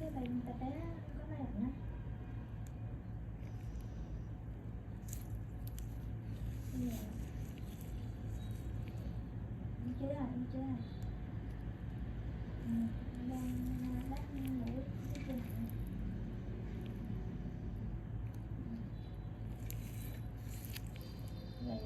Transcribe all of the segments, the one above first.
cái bàn tập đá có máy lạnh á. Bây giờ em chưa rồi, em chưa rồi. Đang bác ngủ cái chân lạnh. Vậy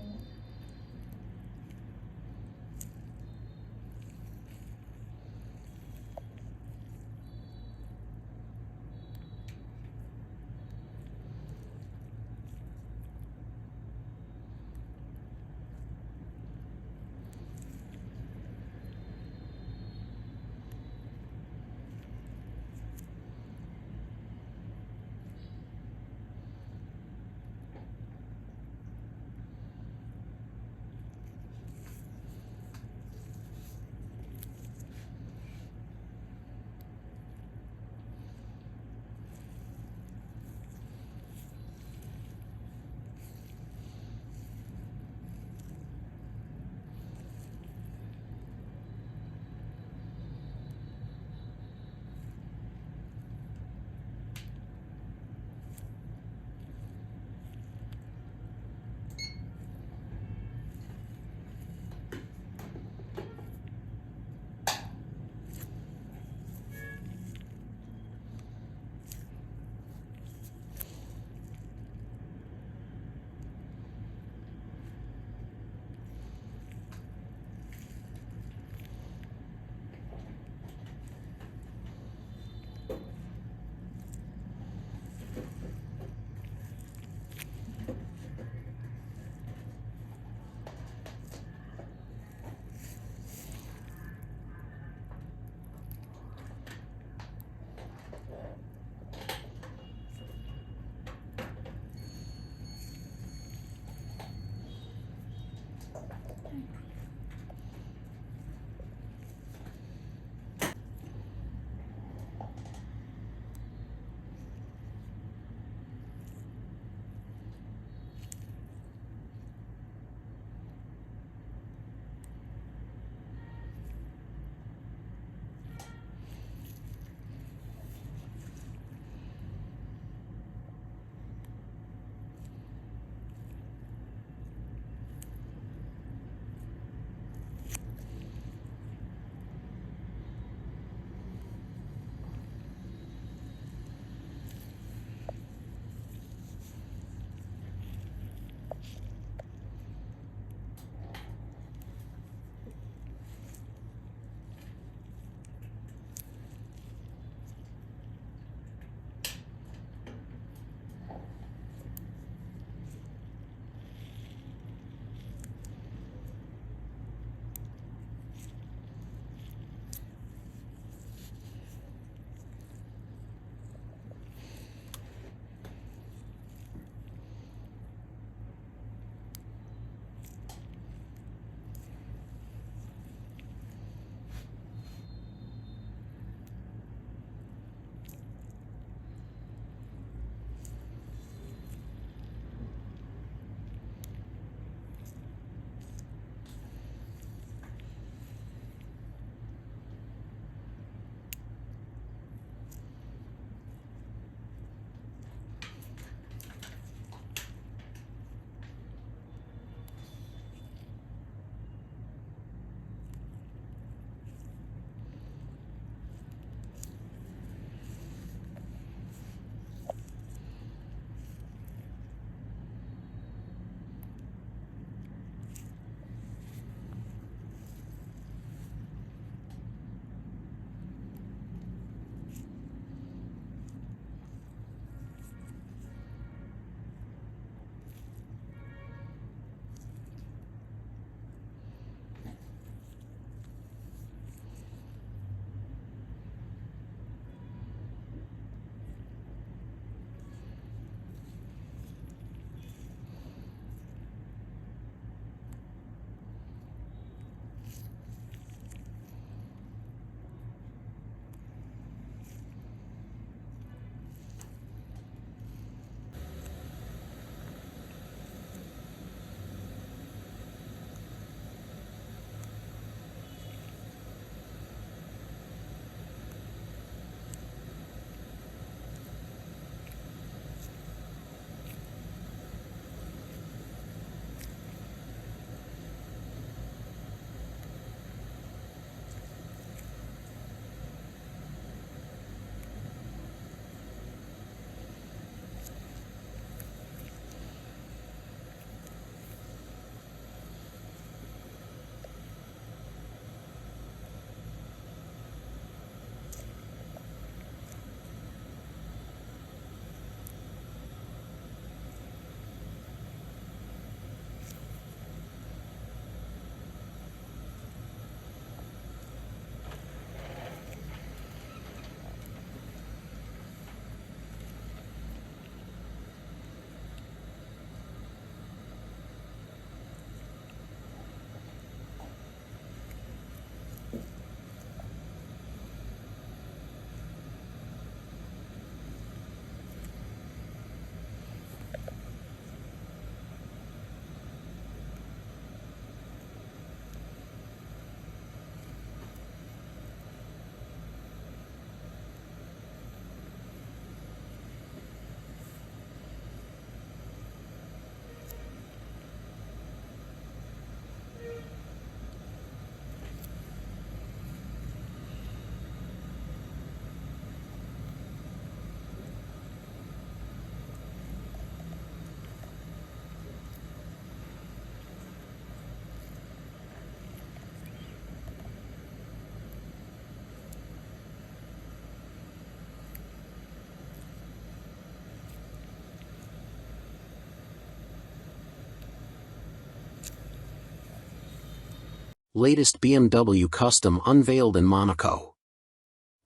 latest BMW custom unveiled in Monaco.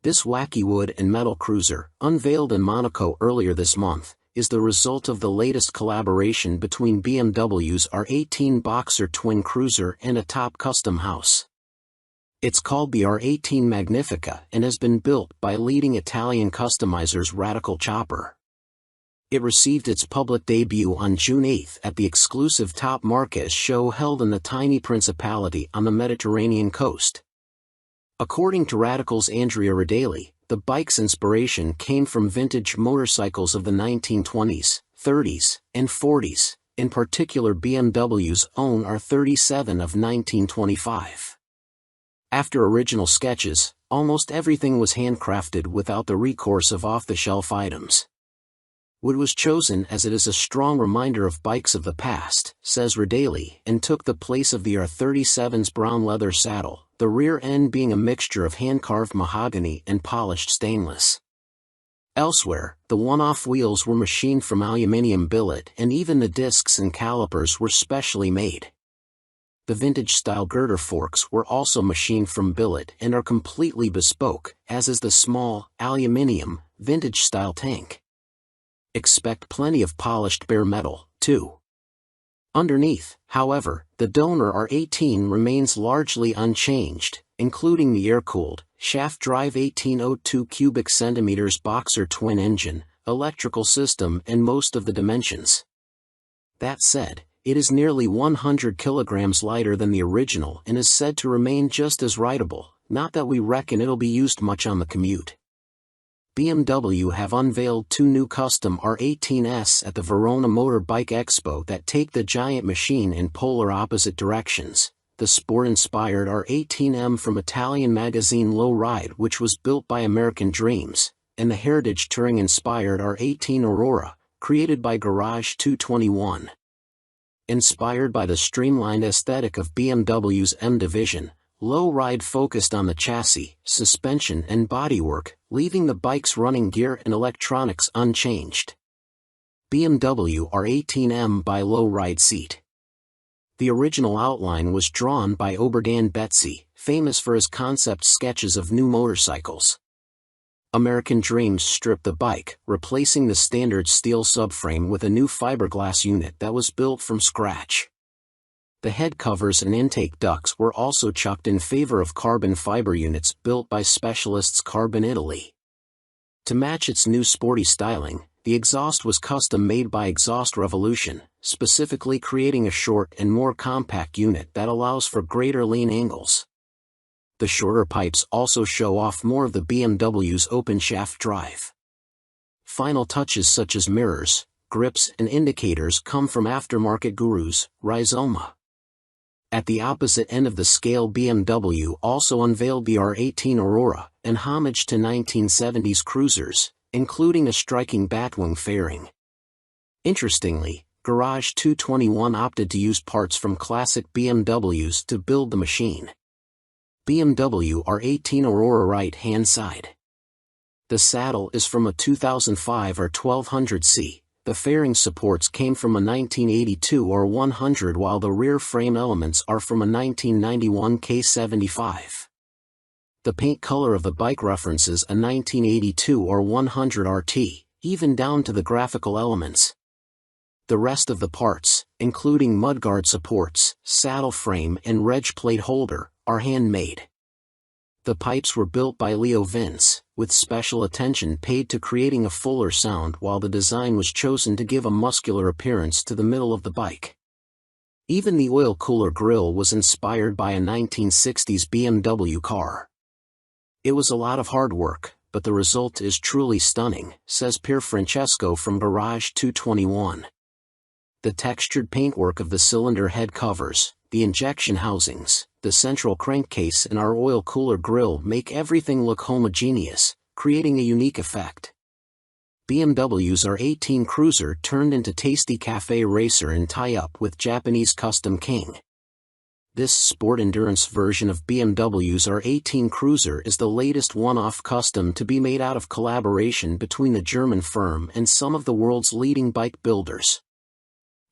This wacky wood and metal cruiser, unveiled in Monaco earlier this month, is the result of the latest collaboration between BMW's R18 Boxer twin cruiser and a top custom house. It's called the R18 Magnifica and has been built by leading Italian customizers Radical Chopper. It received its public debut on June 8 at the exclusive Top Marques show held in the tiny principality on the Mediterranean coast. According to Radical's Andrea Rodali, the bike's inspiration came from vintage motorcycles of the 1920s, 30s, and 40s, in particular BMW's own R37 of 1925. After original sketches, almost everything was handcrafted without the recourse of off-the-shelf items. Wood was chosen as it is a strong reminder of bikes of the past, says Rodali, and took the place of the R37's brown leather saddle, the rear end being a mixture of hand-carved mahogany and polished stainless. Elsewhere, the one-off wheels were machined from aluminium billet and even the discs and calipers were specially made. The vintage-style girder forks were also machined from billet and are completely bespoke, as is the small, aluminium, vintage-style tank. Expect plenty of polished bare metal, too. Underneath, however, the donor R18 remains largely unchanged, including the air-cooled, shaft-drive 1802 cubic centimeters Boxer twin engine, electrical system and most of the dimensions. That said, it is nearly 100 kilograms lighter than the original and is said to remain just as rideable, not that we reckon it'll be used much on the commute. BMW have unveiled two new custom R18s at the Verona Motor Bike Expo that take the giant machine in polar opposite directions. The sport-inspired R18M from Italian magazine Low Ride, which was built by American Dreams, and the heritage touring-inspired R18 Aurora, created by Garage 221. Inspired by the streamlined aesthetic of BMW's M division, Low Ride focused on the chassis, suspension and bodywork, leaving the bike's running gear and electronics unchanged. BMW R18M by Low Ride seat. The original outline was drawn by Oberdan Betzi, famous for his concept sketches of new motorcycles. American Dreams stripped the bike, replacing the standard steel subframe with a new fiberglass unit that was built from scratch. The head covers and intake ducts were also chucked in favor of carbon fiber units built by specialists Carbon Italy. To match its new sporty styling, the exhaust was custom made by Exhaust Revolution, specifically creating a short and more compact unit that allows for greater lean angles. The shorter pipes also show off more of the BMW's open shaft drive. Final touches such as mirrors, grips and indicators come from aftermarket gurus, Rizoma. At the opposite end of the scale, BMW also unveiled the R18 Aurora, an homage to 1970s cruisers, including a striking batwing fairing. Interestingly, Garage 221 opted to use parts from classic BMWs to build the machine. BMW R18 Aurora right-hand side. The saddle is from a 2005 R1200C. The fairing supports came from a 1982 R100 while the rear frame elements are from a 1991 K75. The paint color of the bike references a 1982 R100 RT, even down to the graphical elements. The rest of the parts, including mudguard supports, saddle frame and reg plate holder, are handmade. The pipes were built by Leo Vince, with special attention paid to creating a fuller sound while the design was chosen to give a muscular appearance to the middle of the bike. Even the oil cooler grille was inspired by a 1960s BMW car. It was a lot of hard work, but the result is truly stunning, says Pier Francesco from Garage 221. The textured paintwork of the cylinder head covers, the injection housings, the central crankcase and our oil cooler grille make everything look homogeneous, creating a unique effect. BMW's R18 Cruiser turned into tasty cafe racer in tie-up with Japanese Custom King. This sport endurance version of BMW's R18 Cruiser is the latest one-off custom to be made out of collaboration between the German firm and some of the world's leading bike builders.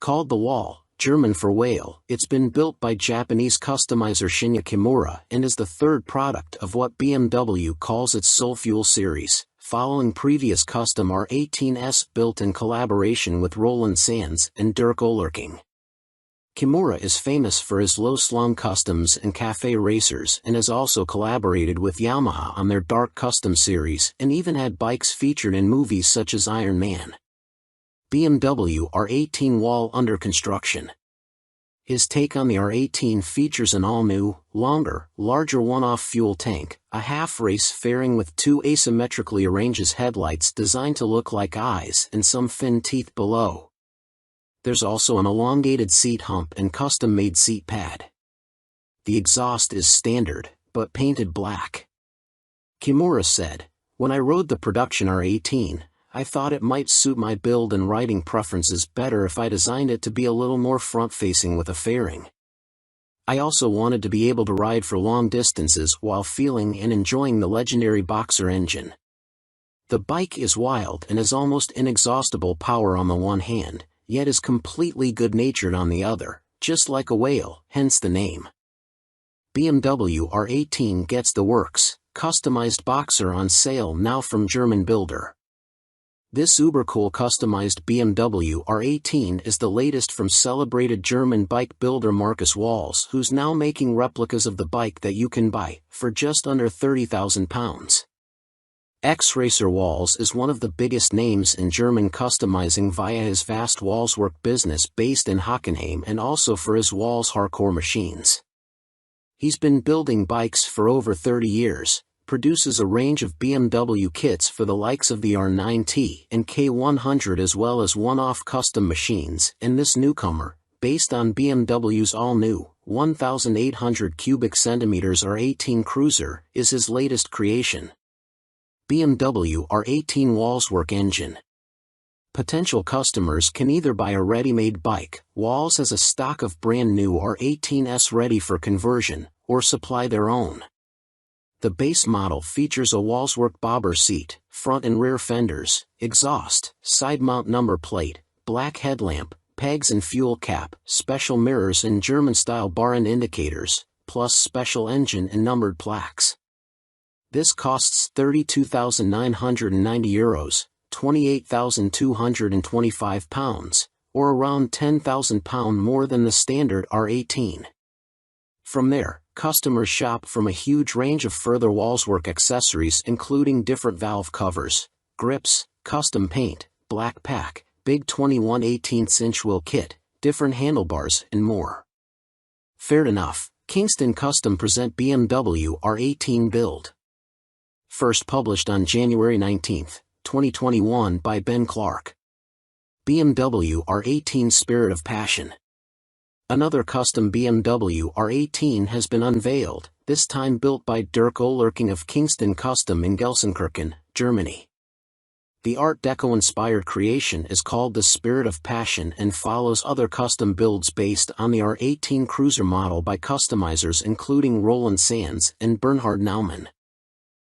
Called The Wall, German for whale. It's been built by Japanese customizer Shinya Kimura and is the third product of what BMW calls its Soulfuel series, following previous custom R18s built in collaboration with Roland Sands and Dirk Oellerking. Kimura is famous for his low-slung customs and cafe racers and has also collaborated with Yamaha on their Dark Custom series and even had bikes featured in movies such as Iron Man. BMW R18 wall under construction. His take on the R18 features an all-new, longer, larger one-off fuel tank, a half-race fairing with two asymmetrically arranged headlights designed to look like eyes and some fin teeth below. There's also an elongated seat hump and custom-made seat pad. The exhaust is standard, but painted black. Kimura said, "When I rode the production R18, I thought it might suit my build and riding preferences better if I designed it to be a little more front-facing with a fairing. I also wanted to be able to ride for long distances while feeling and enjoying the legendary Boxer engine. The bike is wild and has almost inexhaustible power on the one hand, yet is completely good-natured on the other, just like a whale, hence the name." BMW R18 gets the works, customized Boxer on sale now from German builder. This uber-cool customized BMW R18 is the latest from celebrated German bike builder Markus Walls, who's now making replicas of the bike that you can buy, for just under £30,000. Ex-racer Walls is one of the biggest names in German customizing via his vast Wallswork business based in Hockenheim and also for his Walls hardcore machines. He's been building bikes for over 30 years, produces a range of BMW kits for the likes of the R9T and K100 as well as one-off custom machines, and this newcomer, based on BMW's all-new, 1,800 cubic centimeters R18 Cruiser, is his latest creation. BMW R18 Wallswork engine. Potential customers can either buy a ready-made bike, Walls has a stock of brand new R18s ready for conversion, or supply their own. The base model features a Wallswork bobber seat, front and rear fenders, exhaust, side mount number plate, black headlamp, pegs and fuel cap, special mirrors and German-style bar and indicators, plus special engine and numbered plaques. This costs €32,990, £28,225, or around £10,000 more than the standard R18. From there, customers shop from a huge range of further Wallswork accessories including different valve covers, grips, custom paint, black pack, big 21/18" wheel kit, different handlebars and more. Fair enough, Kingston Custom present BMW R18 build. First published on January 19, 2021 by Ben Clark. BMW R18 Spirit of Passion. Another custom BMW R18 has been unveiled, this time built by Dirk Oellerking of Kingston Custom in Gelsenkirchen, Germany. The Art Deco-inspired creation is called the Spirit of Passion and follows other custom builds based on the R18 Cruiser model by customizers including Roland Sands and Bernhard Naumann.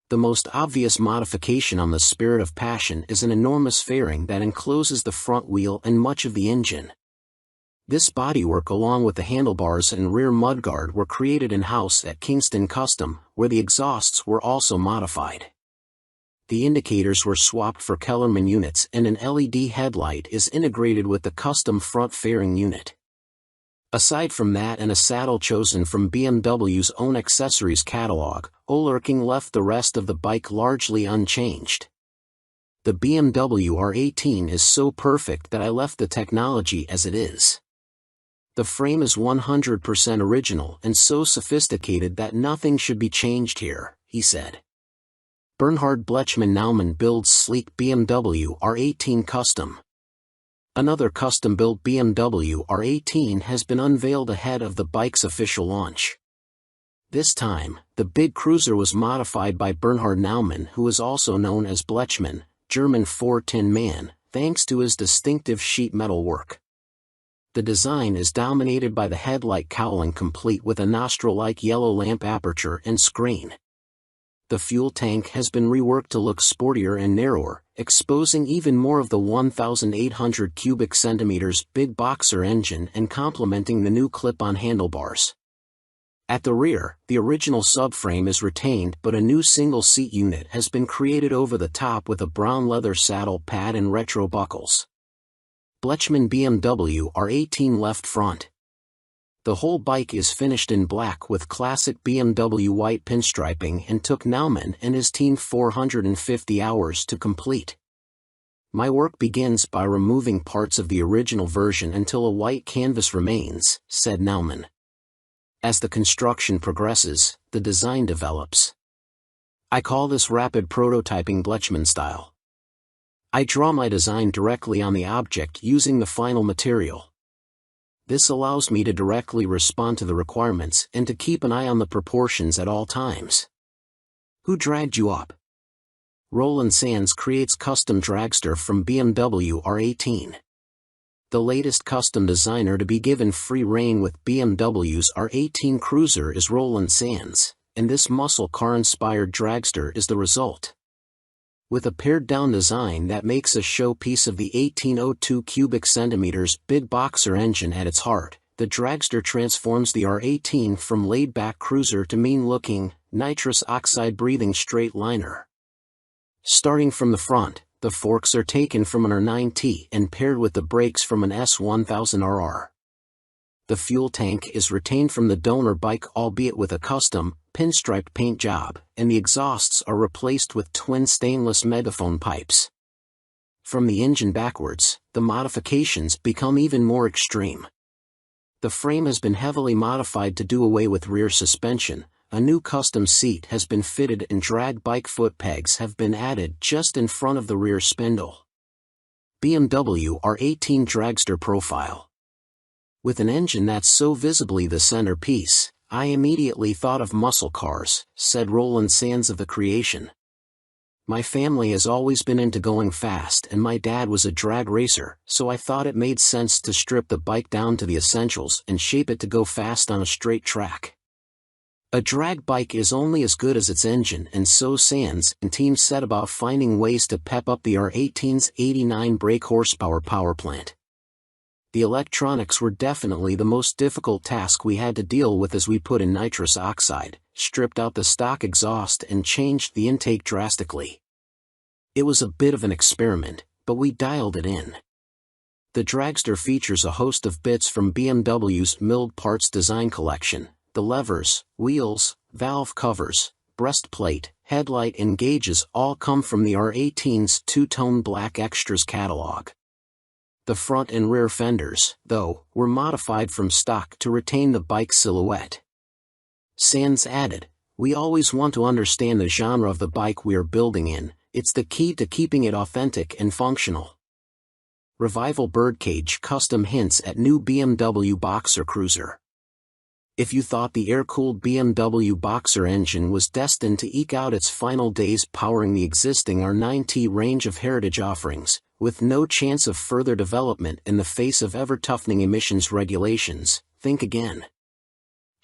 The most obvious modification on the Spirit of Passion is an enormous fairing that encloses the front wheel and much of the engine. This bodywork along with the handlebars and rear mudguard were created in-house at Kingston Custom, where the exhausts were also modified. The indicators were swapped for Kellerman units and an LED headlight is integrated with the custom front fairing unit. Aside from that and a saddle chosen from BMW's own accessories catalog, Oellerking left the rest of the bike largely unchanged. The BMW R18 is so perfect that I left the technology as it is. The frame is 100% original and so sophisticated that nothing should be changed here, he said. Bernhard Blechmann Naumann builds sleek BMW R18 Custom. Another custom-built BMW R18 has been unveiled ahead of the bike's official launch. This time, the big cruiser was modified by Bernhard Naumann, who is also known as Blechmann, German for Tin Man, thanks to his distinctive sheet metal work. The design is dominated by the headlight cowling complete with a nostril-like yellow lamp aperture and screen. The fuel tank has been reworked to look sportier and narrower, exposing even more of the 1,800 cubic centimeters big boxer engine and complementing the new clip-on handlebars. At the rear, the original subframe is retained, but a new single-seat unit has been created over the top with a brown leather saddle pad and retro buckles. Blechman BMW R18 left front. The whole bike is finished in black with classic BMW white pinstriping and took Naumann and his team 450 hours to complete. My work begins by removing parts of the original version until a white canvas remains, said Naumann. As the construction progresses, the design develops. I call this rapid prototyping Blechman style. I draw my design directly on the object using the final material. This allows me to directly respond to the requirements and to keep an eye on the proportions at all times. Who dragged you up? Roland Sands creates custom dragster from BMW R18. The latest custom designer to be given free rein with BMW's R18 Cruiser is Roland Sands, and this muscle car-inspired dragster is the result. With a pared-down design that makes a showpiece of the 1802 cubic centimeters big boxer engine at its heart, the dragster transforms the R18 from laid-back cruiser to mean-looking, nitrous oxide-breathing straight liner. Starting from the front, the forks are taken from an R9T and paired with the brakes from an S1000RR. The fuel tank is retained from the donor bike, albeit with a custom, pinstriped paint job, and the exhausts are replaced with twin stainless megaphone pipes. From the engine backwards, the modifications become even more extreme. The frame has been heavily modified to do away with rear suspension, a new custom seat has been fitted and drag bike foot pegs have been added just in front of the rear spindle. BMW R18 dragster profile. With an engine that's so visibly the centerpiece, I immediately thought of muscle cars, said Roland Sands of the creation. My family has always been into going fast and my dad was a drag racer, so I thought it made sense to strip the bike down to the essentials and shape it to go fast on a straight track. A drag bike is only as good as its engine, and so Sands and team set about finding ways to pep up the R18's 89 brake horsepower powerplant. The electronics were definitely the most difficult task we had to deal with as we put in nitrous oxide, stripped out the stock exhaust and changed the intake drastically. It was a bit of an experiment, but we dialed it in. The dragster features a host of bits from BMW's milled parts design collection. The levers, wheels, valve covers, breastplate, headlight and gauges all come from the R18's two-tone black extras catalog. The front and rear fenders, though, were modified from stock to retain the bike's silhouette. Sands added, "We always want to understand the genre of the bike we are building in, it's the key to keeping it authentic and functional." Revival Birdcage custom hints at new BMW Boxer Cruiser. If you thought the air-cooled BMW Boxer engine was destined to eke out its final days powering the existing R9T range of heritage offerings, with no chance of further development in the face of ever-toughening emissions regulations, think again.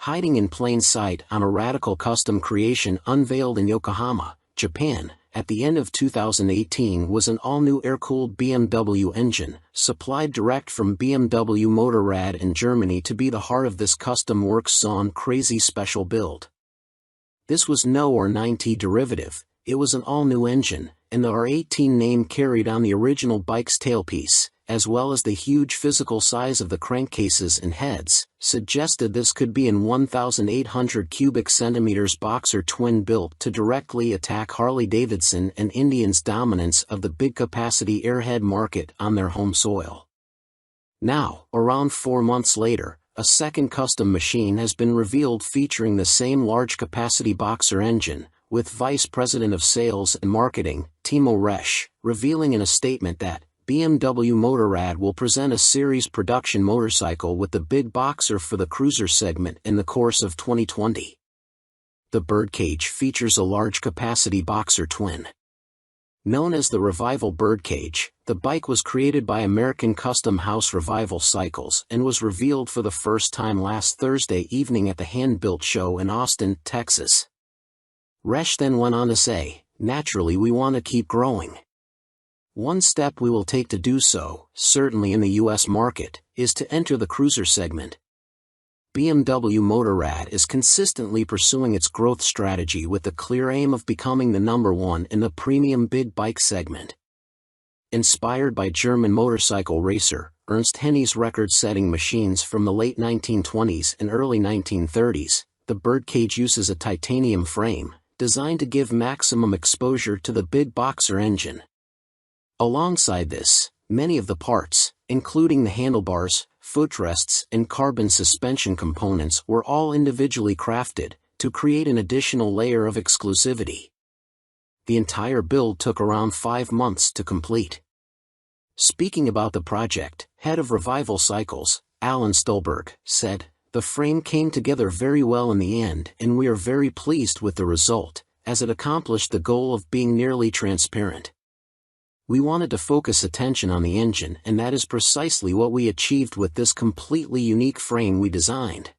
Hiding in plain sight on a radical custom creation unveiled in Yokohama, Japan, at the end of 2018 was an all-new air-cooled BMW engine, supplied direct from BMW Motorrad in Germany to be the heart of this custom works-on crazy special build. This was no R9T derivative, it was an all-new engine, and the R18 name carried on the original bike's tailpiece, as well as the huge physical size of the crankcases and heads, suggested this could be an 1,800 cubic centimeters boxer twin built to directly attack Harley-Davidson and Indian's dominance of the big-capacity airhead market on their home soil. Now, around 4 months later, a second custom machine has been revealed featuring the same large-capacity boxer engine, with Vice President of Sales and Marketing, Timo Resch, revealing in a statement that BMW Motorrad will present a series production motorcycle with the big boxer for the cruiser segment in the course of 2020. The Birdcage features a large-capacity boxer twin. Known as the Revival Birdcage, the bike was created by American custom house Revival Cycles and was revealed for the first time last Thursday evening at the Hand Built Show in Austin, Texas. Resch then went on to say, naturally we want to keep growing. One step we will take to do so, certainly in the US market, is to enter the cruiser segment. BMW Motorrad is consistently pursuing its growth strategy with the clear aim of becoming the number one in the premium big bike segment. Inspired by German motorcycle racer Ernst Henni's record-setting machines from the late 1920s and early 1930s, the Birdcage uses a titanium frame, designed to give maximum exposure to the big boxer engine. Alongside this, many of the parts, including the handlebars, footrests and carbon suspension components were all individually crafted, to create an additional layer of exclusivity. The entire build took around 5 months to complete. Speaking about the project, head of Revival Cycles, Alan Stolberg, said, "The frame came together very well in the end and we are very pleased with the result, as it accomplished the goal of being nearly transparent. We wanted to focus attention on the engine and that is precisely what we achieved with this completely unique frame we designed.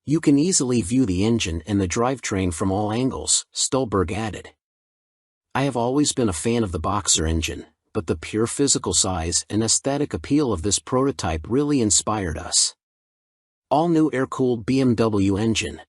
You can easily view the engine and the drivetrain from all angles," Stolberg added. "I have always been a fan of the Boxer engine, but the pure physical size and aesthetic appeal of this prototype really inspired us." All-new air-cooled BMW engine.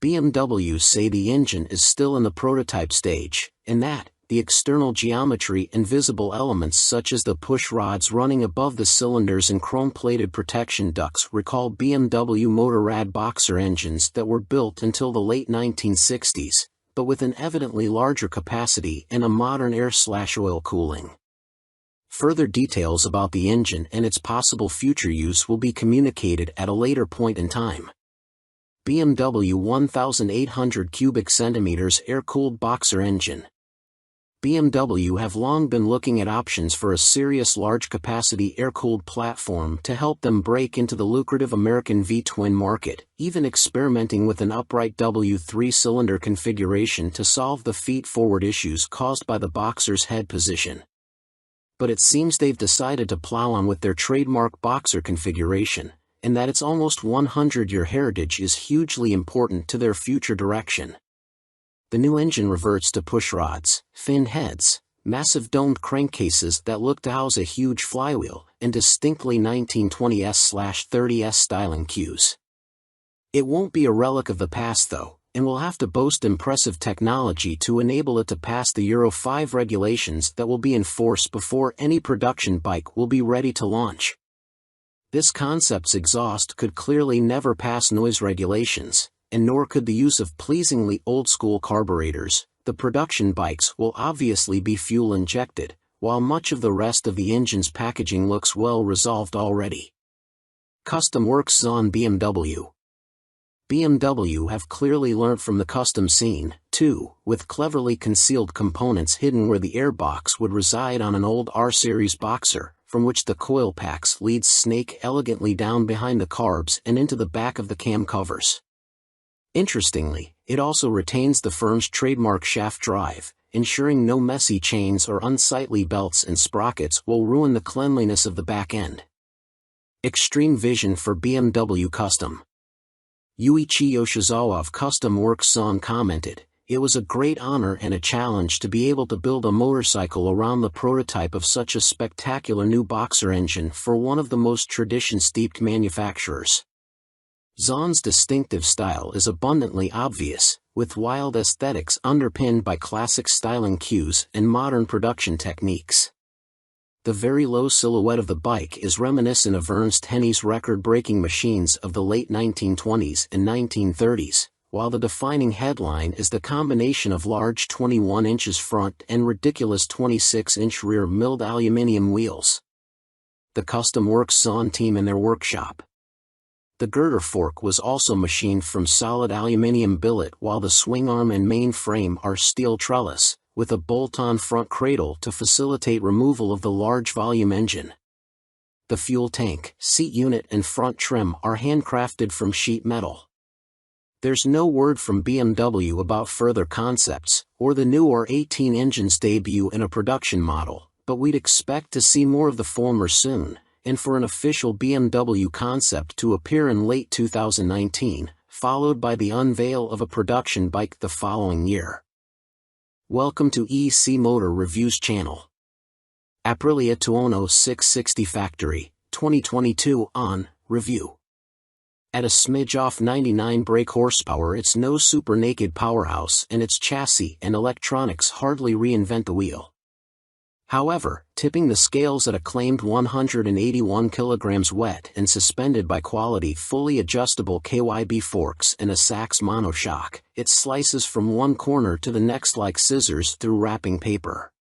BMW say the engine is still in the prototype stage, and that the external geometry and visible elements such as the push rods running above the cylinders and chrome-plated protection ducts recall BMW Motorrad Boxer engines that were built until the late 1960s, but with an evidently larger capacity and a modern air/oil cooling. Further details about the engine and its possible future use will be communicated at a later point in time. BMW 1800 cubic centimeters air-cooled Boxer engine. BMW have long been looking at options for a serious large-capacity air-cooled platform to help them break into the lucrative American V-twin market, even experimenting with an upright W3-cylinder configuration to solve the feet-forward issues caused by the Boxer's head position. But it seems they've decided to plow on with their trademark Boxer configuration, and that its almost 100-year heritage is hugely important to their future direction. The new engine reverts to pushrods, finned heads, massive domed crankcases that look to house a huge flywheel, and distinctly 1920s/30s styling cues. It won't be a relic of the past though, and will have to boast impressive technology to enable it to pass the Euro 5 regulations that will be enforced before any production bike will be ready to launch. This concept's exhaust could clearly never pass noise regulations, and nor could the use of pleasingly old-school carburetors. The production bikes will obviously be fuel-injected, while much of the rest of the engine's packaging looks well resolved already. Custom Works on BMW. BMW have clearly learnt from the custom scene, too, with cleverly concealed components hidden where the airbox would reside on an old R-Series Boxer, from which the coil packs leads snake elegantly down behind the carbs and into the back of the cam covers. Interestingly, it also retains the firm's trademark shaft drive, ensuring no messy chains or unsightly belts and sprockets will ruin the cleanliness of the back end. Extreme vision for BMW Custom. Yuichi Yoshizawa of Custom Works Son commented, "It was a great honor and a challenge to be able to build a motorcycle around the prototype of such a spectacular new Boxer engine for one of the most tradition-steeped manufacturers." Zon's distinctive style is abundantly obvious, with wild aesthetics underpinned by classic styling cues and modern production techniques. The very low silhouette of the bike is reminiscent of Ernst Henni's record-breaking machines of the late 1920s and 1930s, while the defining headline is the combination of large 21 inches front and ridiculous 26-inch rear milled aluminium wheels. The Custom Works Son team in their workshop. The girder fork was also machined from solid aluminium billet while the swing arm and main frame are steel trellis, with a bolt-on front cradle to facilitate removal of the large volume engine. The fuel tank, seat unit and front trim are handcrafted from sheet metal. There's no word from BMW about further concepts, or the new R18 engine's debut in a production model, but we'd expect to see more of the former soon, and for an official BMW concept to appear in late 2019, followed by the unveil of a production bike the following year. Welcome to EC Motor Reviews channel. Aprilia Tuono 660 Factory, 2022 on review. At a smidge off 99 brake horsepower, it's no super naked powerhouse, and its chassis and electronics hardly reinvent the wheel. However, tipping the scales at a claimed 181 kilograms wet and suspended by quality fully adjustable KYB forks and a Sachs monoshock, it slices from one corner to the next like scissors through wrapping paper.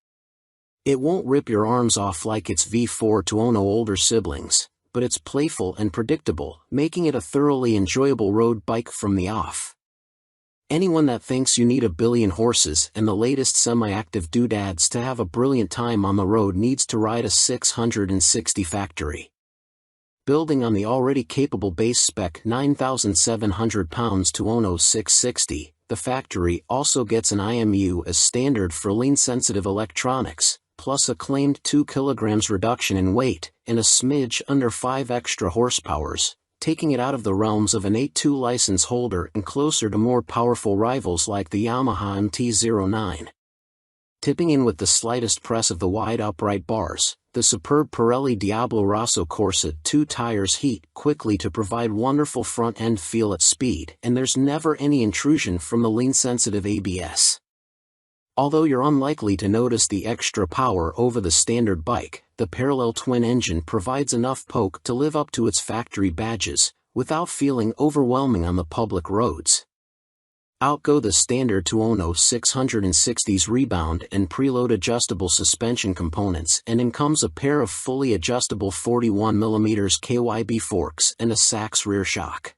It won't rip your arms off like its V4 Tuono older siblings, but it's playful and predictable, making it a thoroughly enjoyable road bike from the off. Anyone that thinks you need a billion horses and the latest semi-active doodads to have a brilliant time on the road needs to ride a 660 Factory. Building on the already capable base spec 9,700 pounds Tuono 660, the Factory also gets an IMU as standard for lean-sensitive electronics, plus a claimed 2 kilograms reduction in weight, and a smidge under 5 extra horsepowers, taking it out of the realms of an 8.2 license holder and closer to more powerful rivals like the Yamaha MT-09. Tipping in with the slightest press of the wide upright bars, the superb Pirelli Diablo Rosso Corsa 2 tires heat quickly to provide wonderful front-end feel at speed, and there's never any intrusion from the lean-sensitive ABS. Although you're unlikely to notice the extra power over the standard bike, the parallel twin engine provides enough poke to live up to its factory badges, without feeling overwhelming on the public roads. Out go the standard Tuono 660's rebound and preload adjustable suspension components, and in comes a pair of fully adjustable 41mm KYB forks and a Sachs rear shock.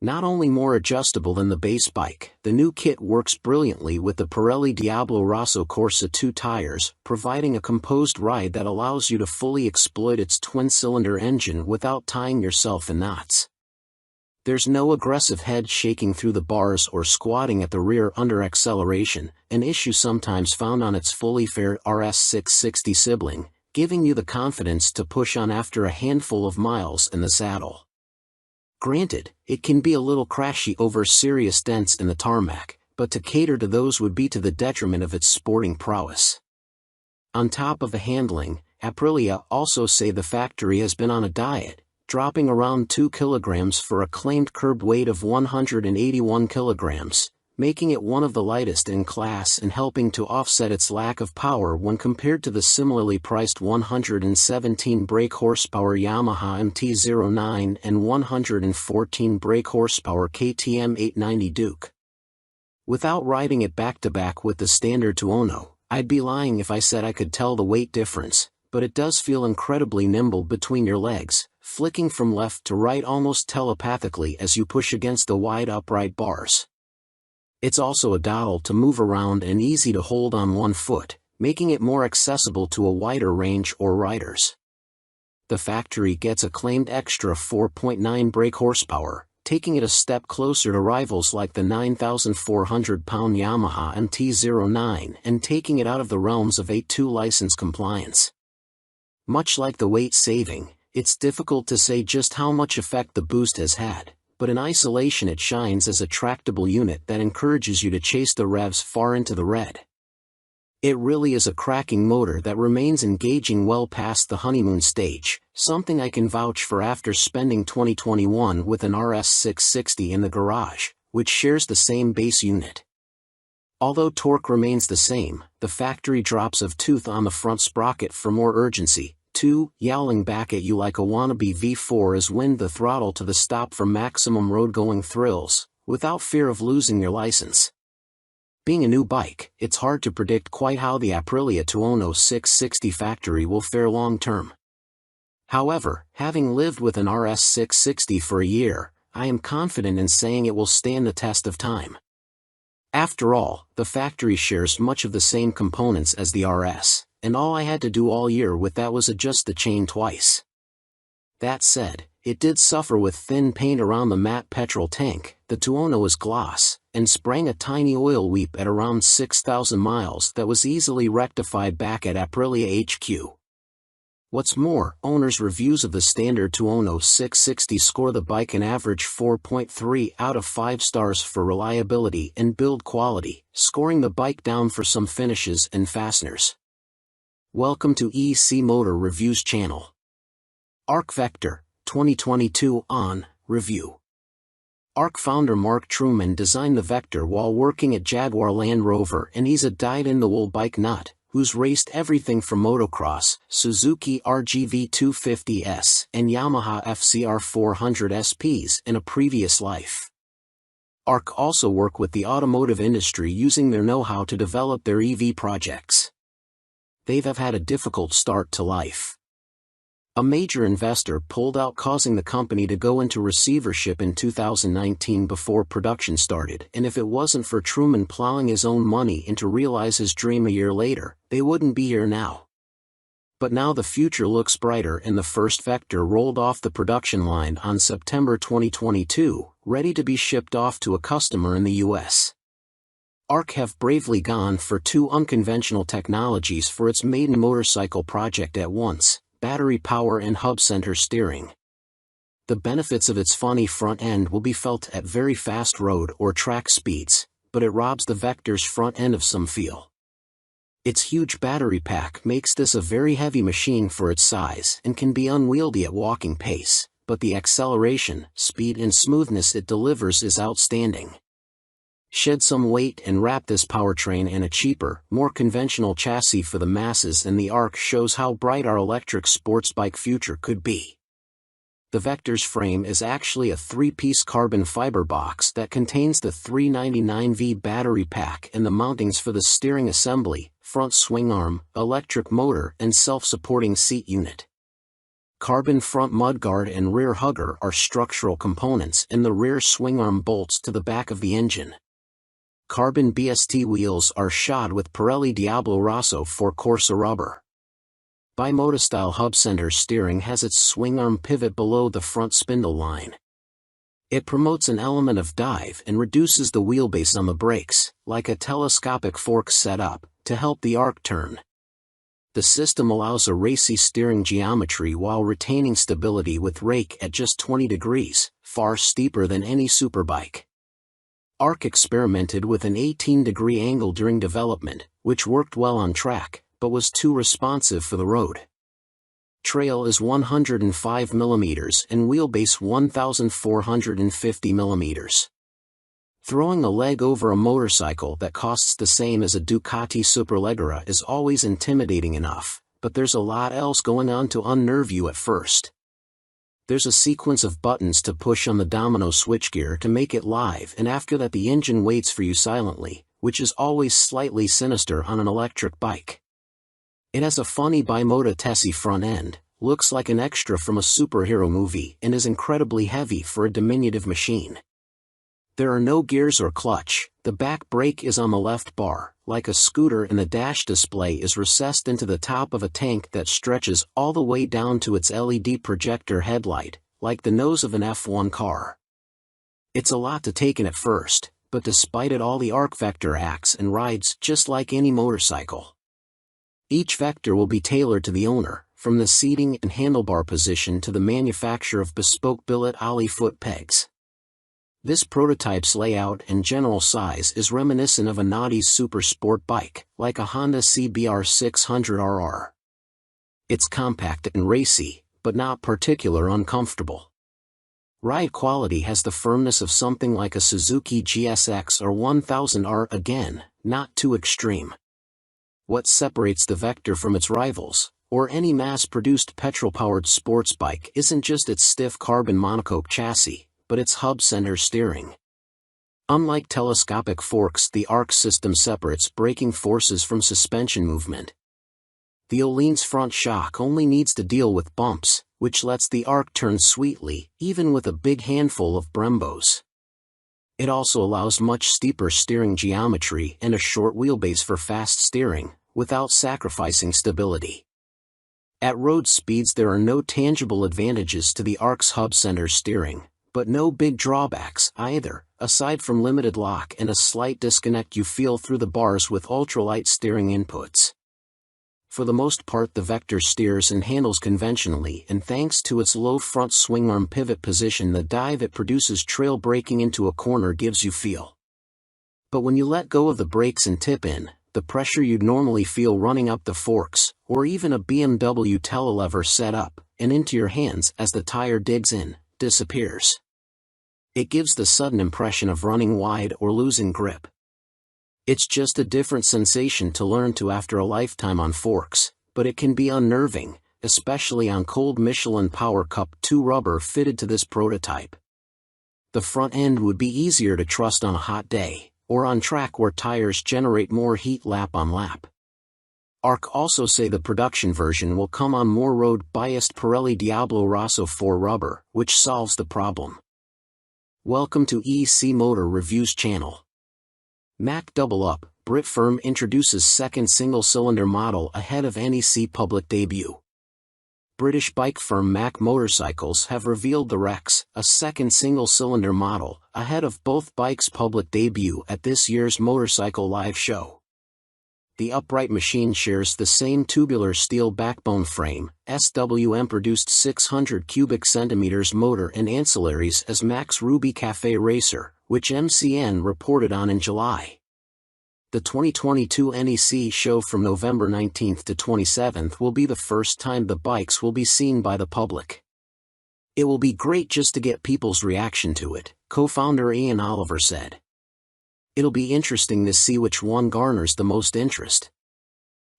Not only more adjustable than the base bike, the new kit works brilliantly with the Pirelli Diablo Rosso Corsa 2 tires, providing a composed ride that allows you to fully exploit its twin-cylinder engine without tying yourself in knots. There's no aggressive head shaking through the bars or squatting at the rear under acceleration, an issue sometimes found on its fully fair RS 660 sibling, giving you the confidence to push on after a handful of miles in the saddle. Granted, it can be a little crashy over serious dents in the tarmac, but to cater to those would be to the detriment of its sporting prowess. On top of the handling, Aprilia also say the Factory has been on a diet, dropping around 2 kilograms for a claimed curb weight of 181 kilograms, making it one of the lightest in class and helping to offset its lack of power when compared to the similarly priced 117 brake horsepower Yamaha MT-09 and 114 brake horsepower KTM 890 Duke. Without riding it back-to-back with the standard Tuono, I'd be lying if I said I could tell the weight difference, but it does feel incredibly nimble between your legs, flicking from left to right almost telepathically as you push against the wide upright bars. It's also a doddle to move around and easy to hold on one foot, making it more accessible to a wider range or riders. The Factory gets a claimed extra 4.9 brake horsepower, taking it a step closer to rivals like the 9,400-pound Yamaha MT-09 and taking it out of the realms of 8.2 license compliance. Much like the weight saving, it's difficult to say just how much effect the boost has had, but in isolation it shines as a tractable unit that encourages you to chase the revs far into the red. It really is a cracking motor that remains engaging well past the honeymoon stage, something I can vouch for after spending 2021 with an RS 660 in the garage, which shares the same base unit. Although torque remains the same, the Factory drops of tooth on the front sprocket for more urgency, yowling back at you like a wannabe V4 as wind the throttle to the stop for maximum road-going thrills, without fear of losing your license. Being a new bike, it's hard to predict quite how the Aprilia Tuono 660 Factory will fare long-term. However, having lived with an RS 660 for a year, I am confident in saying it will stand the test of time. After all, the Factory shares much of the same components as the RS, and all I had to do all year with that was adjust the chain twice. That said, it did suffer with thin paint around the matte petrol tank. The Tuono is gloss, and sprang a tiny oil weep at around 6,000 miles that was easily rectified back at Aprilia HQ. What's more, owners' reviews of the standard Tuono 660 score the bike an average 4.3 out of 5 stars for reliability and build quality, scoring the bike down for some finishes and fasteners. Welcome to EC Motor Reviews channel. ARC Vector, 2022 on review. ARC founder Mark Trueman designed the Vector while working at Jaguar Land Rover, and he's a dyed-in-the-wool bike nut who's raced everything from motocross, Suzuki RGV 250S, and Yamaha FCR 400 SPs in a previous life. ARC also work with the automotive industry using their know-how to develop their EV projects. They have had a difficult start to life. A major investor pulled out, causing the company to go into receivership in 2019 before production started, and if it wasn't for Trueman plowing his own money in to realize his dream a year later, they wouldn't be here now. But now the future looks brighter, and the first Vector rolled off the production line on September 2022, ready to be shipped off to a customer in the US. ARC have bravely gone for two unconventional technologies for its maiden motorcycle project at once: battery power and hub center steering. The benefits of its funny front end will be felt at very fast road or track speeds, but it robs the Vector's front end of some feel. Its huge battery pack makes this a very heavy machine for its size and can be unwieldy at walking pace, but the acceleration, speed and smoothness it delivers is outstanding. Shed some weight and wrap this powertrain in a cheaper, more conventional chassis for the masses, and the ARC shows how bright our electric sports bike future could be. The Vector's frame is actually a 3-piece carbon fiber box that contains the 399V battery pack and the mountings for the steering assembly, front swing arm, electric motor and self-supporting seat unit. Carbon front mudguard and rear hugger are structural components, and the rear swing arm bolts to the back of the engine. Carbon BST wheels are shod with Pirelli Diablo Rosso for Corsa rubber. Bimotostyle hub center steering has its swing arm pivot below the front spindle line. It promotes an element of dive and reduces the wheelbase on the brakes, like a telescopic fork setup, to help the ARC turn. The system allows a racy steering geometry while retaining stability with rake at just 20 degrees, far steeper than any superbike. ARC experimented with an 18-degree angle during development, which worked well on track, but was too responsive for the road. Trail is 105 mm and wheelbase 1,450 mm. Throwing a leg over a motorcycle that costs the same as a Ducati Superleggera is always intimidating enough, but there's a lot else going on to unnerve you at first. There's a sequence of buttons to push on the domino switchgear to make it live, and after that the engine waits for you silently, which is always slightly sinister on an electric bike. It has a funny bimota Tessie front end, looks like an extra from a superhero movie, and is incredibly heavy for a diminutive machine. There are no gears or clutch, the back brake is on the left bar, like a scooter, and the dash display is recessed into the top of a tank that stretches all the way down to its LED projector headlight, like the nose of an F1 car. It's a lot to take in at first, but despite it all the ARC Vector acts and rides just like any motorcycle. Each Vector will be tailored to the owner, from the seating and handlebar position to the manufacture of bespoke billet ollie foot pegs. This prototype's layout and general size is reminiscent of a naughty super sport bike, like a Honda CBR 600RR. It's compact and racy, but not particularly uncomfortable. Ride quality has the firmness of something like a Suzuki GSX or 1000R, again, not too extreme. What separates the Vector from its rivals, or any mass-produced petrol-powered sports bike, isn't just its stiff carbon monocoque chassis, but its hub center steering. Unlike telescopic forks, the ARC system separates braking forces from suspension movement. The Öhlins front shock only needs to deal with bumps, which lets the ARC turn sweetly, even with a big handful of Brembos. It also allows much steeper steering geometry and a short wheelbase for fast steering, without sacrificing stability. At road speeds there are no tangible advantages to the ARC's hub center steering, but no big drawbacks either, aside from limited lock and a slight disconnect you feel through the bars with ultralight steering inputs. For the most part the Vector steers and handles conventionally, and thanks to its low front swingarm pivot position the dive it produces trail braking into a corner gives you feel. But when you let go of the brakes and tip in, the pressure you'd normally feel running up the forks, or even a BMW telelever set up, and into your hands as the tire digs in, disappears. It gives the sudden impression of running wide or losing grip. It's just a different sensation to learn to after a lifetime on forks, but it can be unnerving, especially on cold Michelin Power Cup 2 rubber fitted to this prototype. The front end would be easier to trust on a hot day, or on track where tires generate more heat lap on lap. ARC also say the production version will come on more road-biased Pirelli Diablo Rosso 4 rubber, which solves the problem. Welcome to EC Motor Reviews channel. Mack Double Up, Brit firm introduces second single-cylinder model ahead of NEC public debut. British bike firm Mack Motorcycles have revealed the Rex, a second single-cylinder model, ahead of both bikes' public debut at this year's Motorcycle Live show. The upright machine shares the same tubular steel backbone frame, SWM produced 600 cubic centimeters motor and ancillaries as Mack's Ruby Cafe Racer, which MCN reported on in July. The 2022 NEC show from November 19th to 27th will be the first time the bikes will be seen by the public. It will be great just to get people's reaction to it, co-founder Ian Oliver said. It'll be interesting to see which one garners the most interest.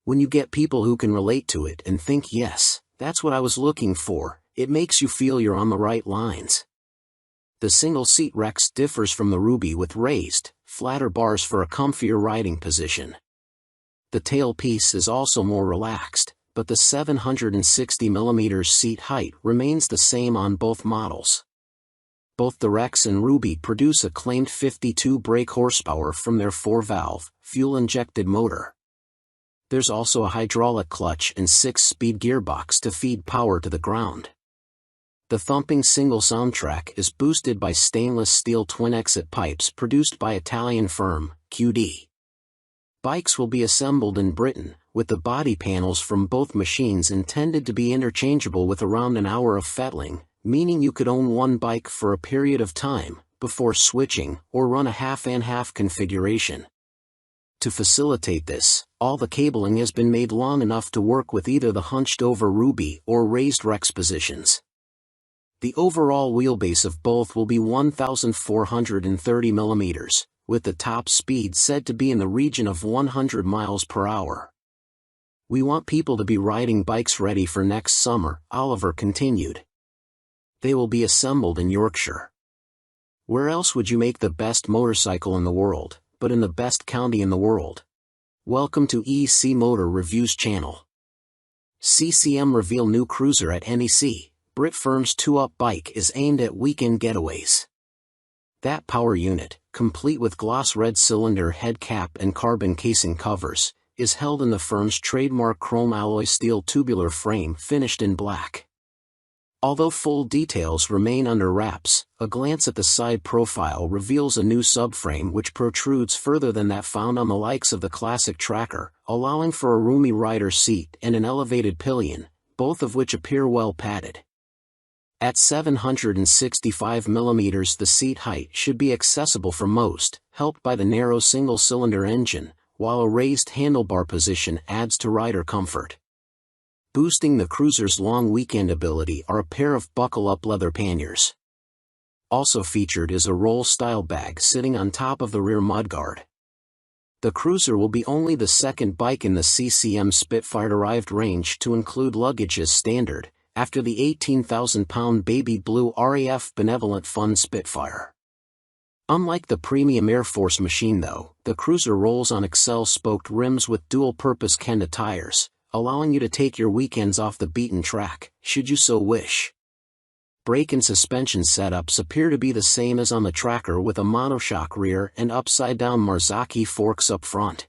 When you get people who can relate to it and think, yes, that's what I was looking for, it makes you feel you're on the right lines. The single-seat Rex differs from the Ruby with raised, flatter bars for a comfier riding position. The tailpiece is also more relaxed, but the 760mm seat height remains the same on both models. Both the Rex and Ruby produce a claimed 52 brake horsepower from their 4-valve, fuel-injected motor. There's also a hydraulic clutch and 6-speed gearbox to feed power to the ground. The thumping single soundtrack is boosted by stainless steel twin-exit pipes produced by Italian firm, QD. Bikes will be assembled in Britain, with the body panels from both machines intended to be interchangeable with around an hour of fettling, meaning you could own one bike for a period of time, before switching, or run a half-and-half configuration. To facilitate this, all the cabling has been made long enough to work with either the hunched-over Ruby or raised Rex positions. The overall wheelbase of both will be 1,430mm, with the top speed said to be in the region of 100 miles per hour. We want people to be riding bikes ready for next summer, Oliver continued. They will be assembled in Yorkshire. Where else would you make the best motorcycle in the world, but in the best county in the world? Welcome to EC Motor Reviews channel. CCM reveal new cruiser at NEC. Brit firm's 2-up bike is aimed at weekend getaways. That power unit, complete with gloss red cylinder head cap and carbon casing covers, is held in the firm's trademark chrome alloy steel tubular frame finished in black. Although full details remain under wraps, a glance at the side profile reveals a new subframe which protrudes further than that found on the likes of the classic Tracker, allowing for a roomy rider seat and an elevated pillion, both of which appear well padded. At 765mm the seat height should be accessible for most, helped by the narrow single-cylinder engine, while a raised handlebar position adds to rider comfort. Boosting the cruiser's long weekend ability are a pair of buckle-up leather panniers. Also featured is a roll-style bag sitting on top of the rear mudguard. The cruiser will be only the second bike in the CCM Spitfire-derived range to include luggage as standard, after the 18,000-pound baby blue RAF Benevolent Fund Spitfire. Unlike the premium Air Force machine though, the cruiser rolls on Excel-spoked rims with dual-purpose Kenda tires, allowing you to take your weekends off the beaten track, should you so wish. Brake and suspension setups appear to be the same as on the Tracker with a monoshock rear and upside-down Marzocchi forks up front.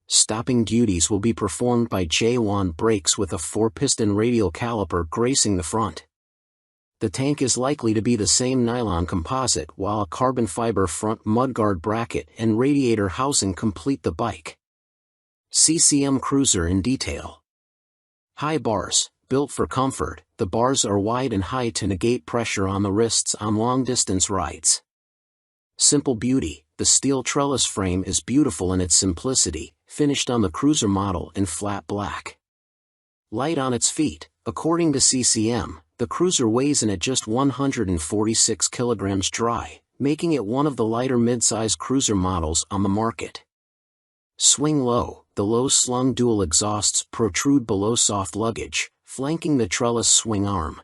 Stopping duties will be performed by J1 brakes with a 4-piston radial caliper gracing the front. The tank is likely to be the same nylon composite while a carbon fiber front mudguard bracket and radiator housing complete the bike. CCM Cruiser in detail. High bars, built for comfort. The bars are wide and high to negate pressure on the wrists on long-distance rides. Simple beauty. The steel trellis frame is beautiful in its simplicity, finished on the Cruiser model in flat black. Light on its feet. According to CCM, the Cruiser weighs in at just 146 kilograms dry, making it one of the lighter midsize cruiser models on the market. Swing low. The low-slung dual exhausts protrude below soft luggage, flanking the trellis swing arm.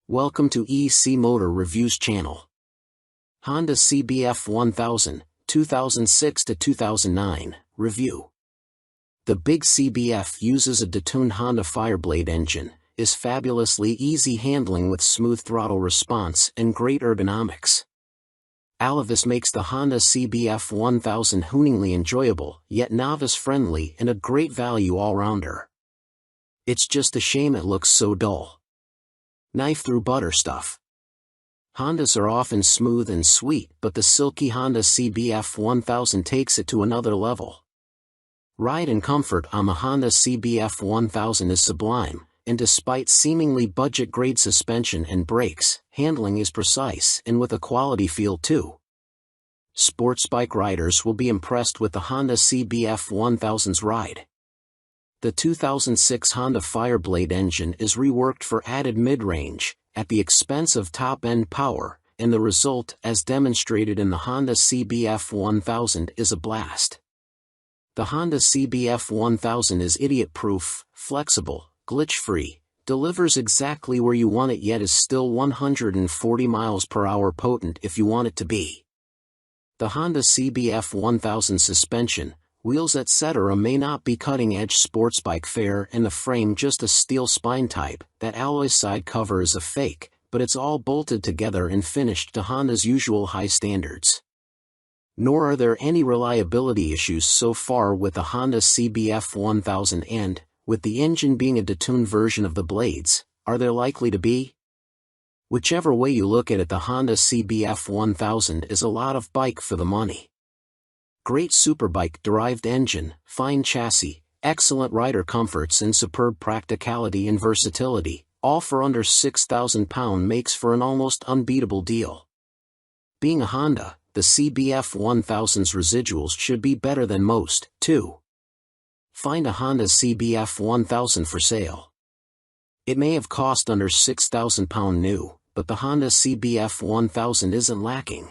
Welcome to EC Motor Reviews channel. Honda CBF 1000, 2006 to 2009, review. The big CBF uses a detuned Honda Fireblade engine, is fabulously easy handling with smooth throttle response and great ergonomics. All of this makes the Honda CBF 1000 hooningly enjoyable, yet novice-friendly and a great value all-rounder. It's just a shame it looks so dull. Knife through butter stuff. Hondas are often smooth and sweet, but the silky Honda CBF 1000 takes it to another level. Ride and comfort on the Honda CBF 1000 is sublime, and despite seemingly budget-grade suspension and brakes, handling is precise and with a quality feel too. Sports bike riders will be impressed with the Honda CBF 1000's ride. The 2006 Honda Fireblade engine is reworked for added mid-range, at the expense of top-end power, and the result, as demonstrated in the Honda CBF 1000, is a blast. The Honda CBF 1000 is idiot-proof, flexible, glitch-free, delivers exactly where you want it yet is still 140 miles per hour potent if you want it to be. The Honda CBF 1000 suspension, wheels etc. may not be cutting-edge sports bike fare and the frame just a steel spine type. That alloy side cover is a fake, but it's all bolted together and finished to Honda's usual high standards. Nor are there any reliability issues so far with the Honda CBF 1000 and, with the engine being a detuned version of the blades, are there likely to be? Whichever way you look at it, the Honda CBF 1000 is a lot of bike for the money. Great superbike-derived engine, fine chassis, excellent rider comforts and superb practicality and versatility, all for under £6,000 makes for an almost unbeatable deal. Being a Honda, the CBF 1000's residuals should be better than most, too. Find a Honda CBF 1000 for sale. It may have cost under £6,000 new, but the Honda CBF 1000 isn't lacking.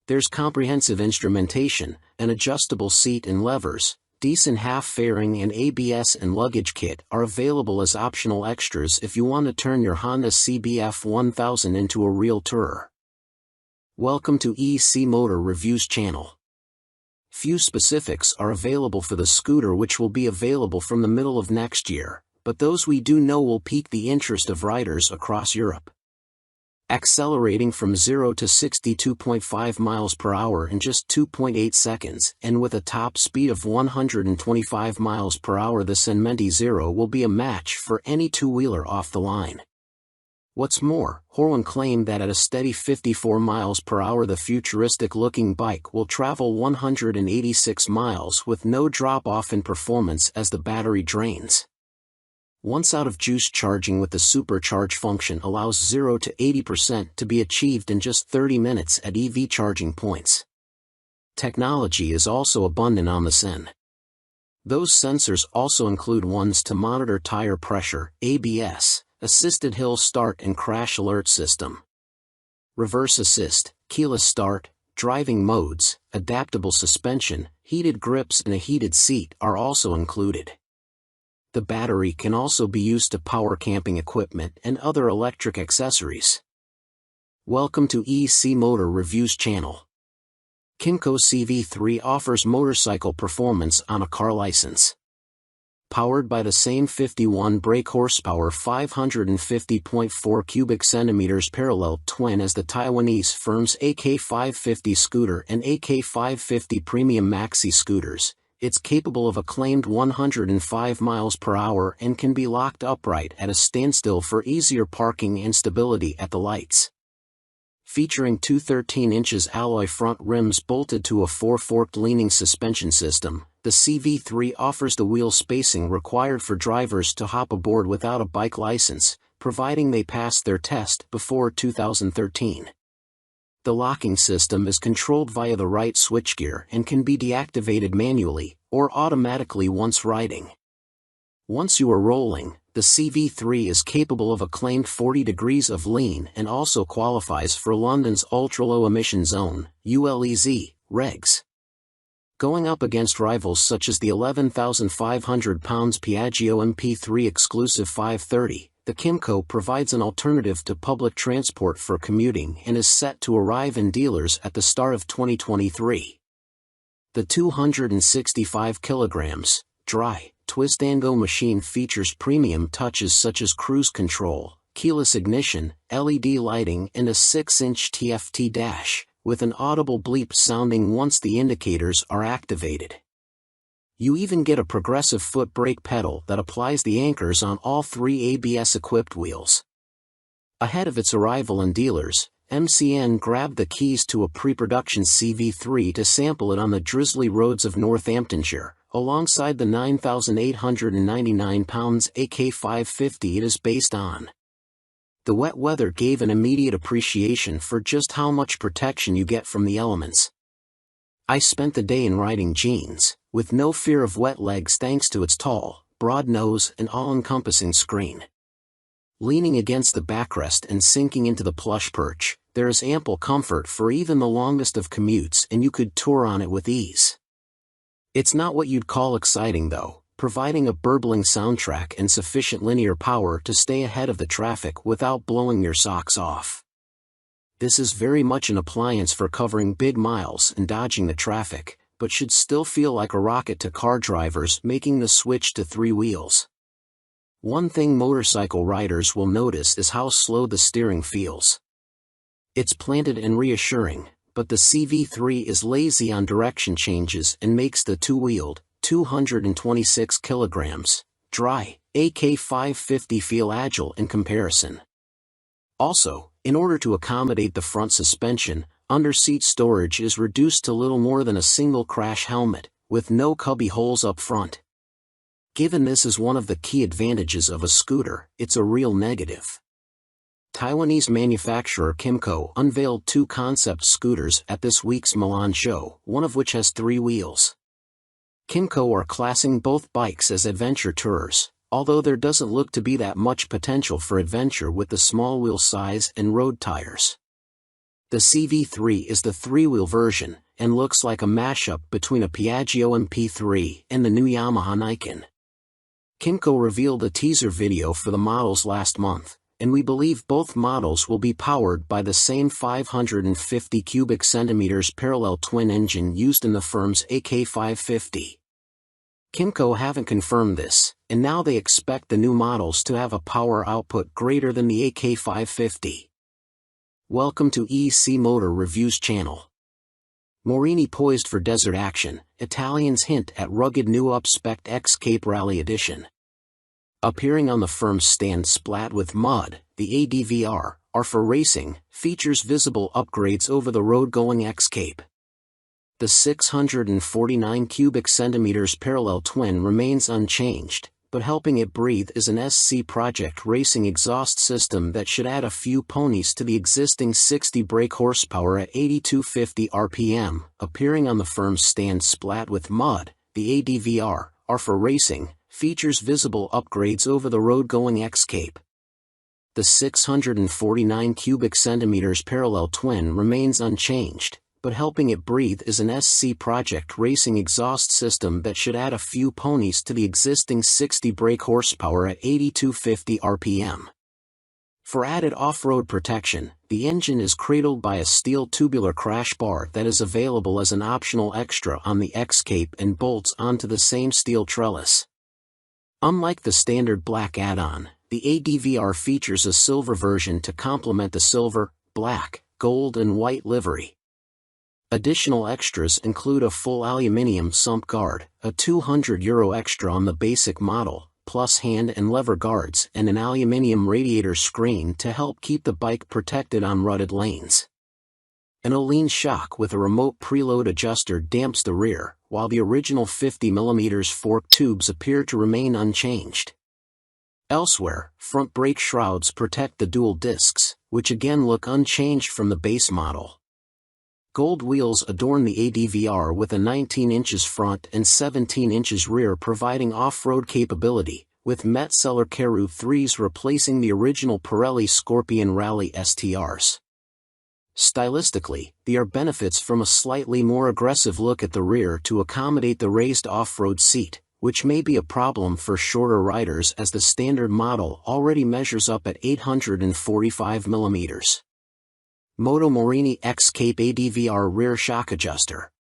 There's comprehensive instrumentation, an adjustable seat and levers, decent half-fairing and ABS and luggage kit are available as optional extras if you want to turn your Honda CBF 1000 into a real tourer. Welcome to EC Motor Reviews channel. Few specifics are available for the scooter, which will be available from the middle of next year, but those we do know will pique the interest of riders across Europe. Accelerating from 0 to 62.5 miles per hour in just 2.8 seconds, and with a top speed of 125 miles per hour, the Senmenti Zero will be a match for any two-wheeler off the line. What's more, Horween claimed that at a steady 54 miles per hour the futuristic-looking bike will travel 186 miles with no drop-off in performance as the battery drains. Once out of juice, charging with the supercharge function allows 0 to 80% to be achieved in just 30 minutes at EV charging points. Technology is also abundant on the Sen. Those sensors also include ones to monitor tire pressure, ABS, assisted hill start and crash alert system, reverse assist, keyless start, driving modes, adaptable suspension, heated grips and a heated seat are also included. The battery can also be used to power camping equipment and other electric accessories. Welcome to EC Motor Reviews channel. Kymco CV3 offers motorcycle performance on a car license. Powered by the same 51 brake horsepower 550.4 cubic centimeters parallel twin as the Taiwanese firm's AK550 scooter and AK550 Premium Maxi scooters, it's capable of a claimed 105 miles per hour and can be locked upright at a standstill for easier parking and stability at the lights. featuring two 13-inch alloy front rims bolted to a 4-forked leaning suspension system. The CV3 offers the wheel spacing required for drivers to hop aboard without a bike license, providing they pass their test before 2013. The locking system is controlled via the right switchgear and can be deactivated manually or automatically once riding. Once you are rolling, the CV3 is capable of a claimed 40 degrees of lean and also qualifies for London's Ultra-Low Emission Zone, ULEZ, regs. Going up against rivals such as the 11,500 pounds Piaggio MP3 Exclusive 530, the Kymco provides an alternative to public transport for commuting and is set to arrive in dealers at the start of 2023. The 265 kilograms, dry, twist-and-go machine features premium touches such as cruise control, keyless ignition, LED lighting and a 6-inch TFT dash, with an audible bleep sounding once the indicators are activated. You even get a progressive foot brake pedal that applies the anchors on all 3 ABS-equipped wheels. Ahead of its arrival in dealers, MCN grabbed the keys to a pre-production CV3 to sample it on the drizzly roads of Northamptonshire, alongside the 9,899 pounds AK550 it is based on. The wet weather gave an immediate appreciation for just how much protection you get from the elements. I spent the day in riding jeans, with no fear of wet legs thanks to its tall, broad nose and all-encompassing screen. Leaning against the backrest and sinking into the plush perch, there is ample comfort for even the longest of commutes and you could tour on it with ease. It's not what you'd call exciting though, providing a burbling soundtrack and sufficient linear power to stay ahead of the traffic without blowing your socks off. This is very much an appliance for covering big miles and dodging the traffic, but should still feel like a rocket to car drivers making the switch to 3 wheels. One thing motorcycle riders will notice is how slow the steering feels. It's planted and reassuring, but the CV3 is lazy on direction changes and makes the two-wheeled, 226 kilograms, dry, AK550 feel agile in comparison. Also, in order to accommodate the front suspension, under-seat storage is reduced to little more than a single crash helmet, with no cubby holes up front. Given this is one of the key advantages of a scooter, it's a real negative. Taiwanese manufacturer Kymco unveiled 2 concept scooters at this week's Milan show, one of which has 3 wheels. Kymco are classing both bikes as adventure tourers, although there doesn't look to be that much potential for adventure with the small wheel size and road tires. The CV3 is the 3-wheel version, and looks like a mashup between a Piaggio MP3 and the new Yamaha Niken. Kymco revealed a teaser video for the models last month, and we believe both models will be powered by the same 550 cubic centimeters parallel twin engine used in the firm's AK550. Kymco haven't confirmed this, and now they expect the new models to have a power output greater than the AK550. Welcome to EC Motor Reviews channel. Morini poised for desert action, Italians hint at rugged new up-spec X-Cape Rally Edition. Appearing on the firm's stand splat with mud, the ADVR, are for racing, features visible upgrades over the road-going X-Cape. The 649 cubic centimeters parallel twin remains unchanged, but helping it breathe is an SC Project Racing exhaust system that should add a few ponies to the existing 60 brake horsepower at 8250 RPM. Appearing on the firm's stand splat with mud, the ADVR, are for racing, features visible upgrades over the road-going X-Cape. The 649 cubic centimeters parallel twin remains unchanged, but helping it breathe is an SC Project Racing exhaust system that should add a few ponies to the existing 60 brake horsepower at 8250 RPM. For added off-road protection, the engine is cradled by a steel tubular crash bar that is available as an optional extra on the X-Cape and bolts onto the same steel trellis. Unlike the standard black add-on, the ADVR features a silver version to complement the silver, black, gold and white livery. Additional extras include a full aluminium sump guard, a €200 extra on the basic model, plus hand and lever guards and an aluminium radiator screen to help keep the bike protected on rutted lanes. An Öhlins shock with a remote preload adjuster damps the rear, while the original 50mm fork tubes appear to remain unchanged. Elsewhere, front brake shrouds protect the dual discs, which again look unchanged from the base model. Gold wheels adorn the ADVR with a 19 inches front and 17 inches rear, providing off-road capability, with Metzeler Karoo 3s replacing the original Pirelli Scorpion Rally STRs. Stylistically, there are benefits from a slightly more aggressive look at the rear to accommodate the raised off-road seat, which may be a problem for shorter riders as the standard model already measures up at 845mm. Moto Morini X-Cape ADVR rear shock adjuster.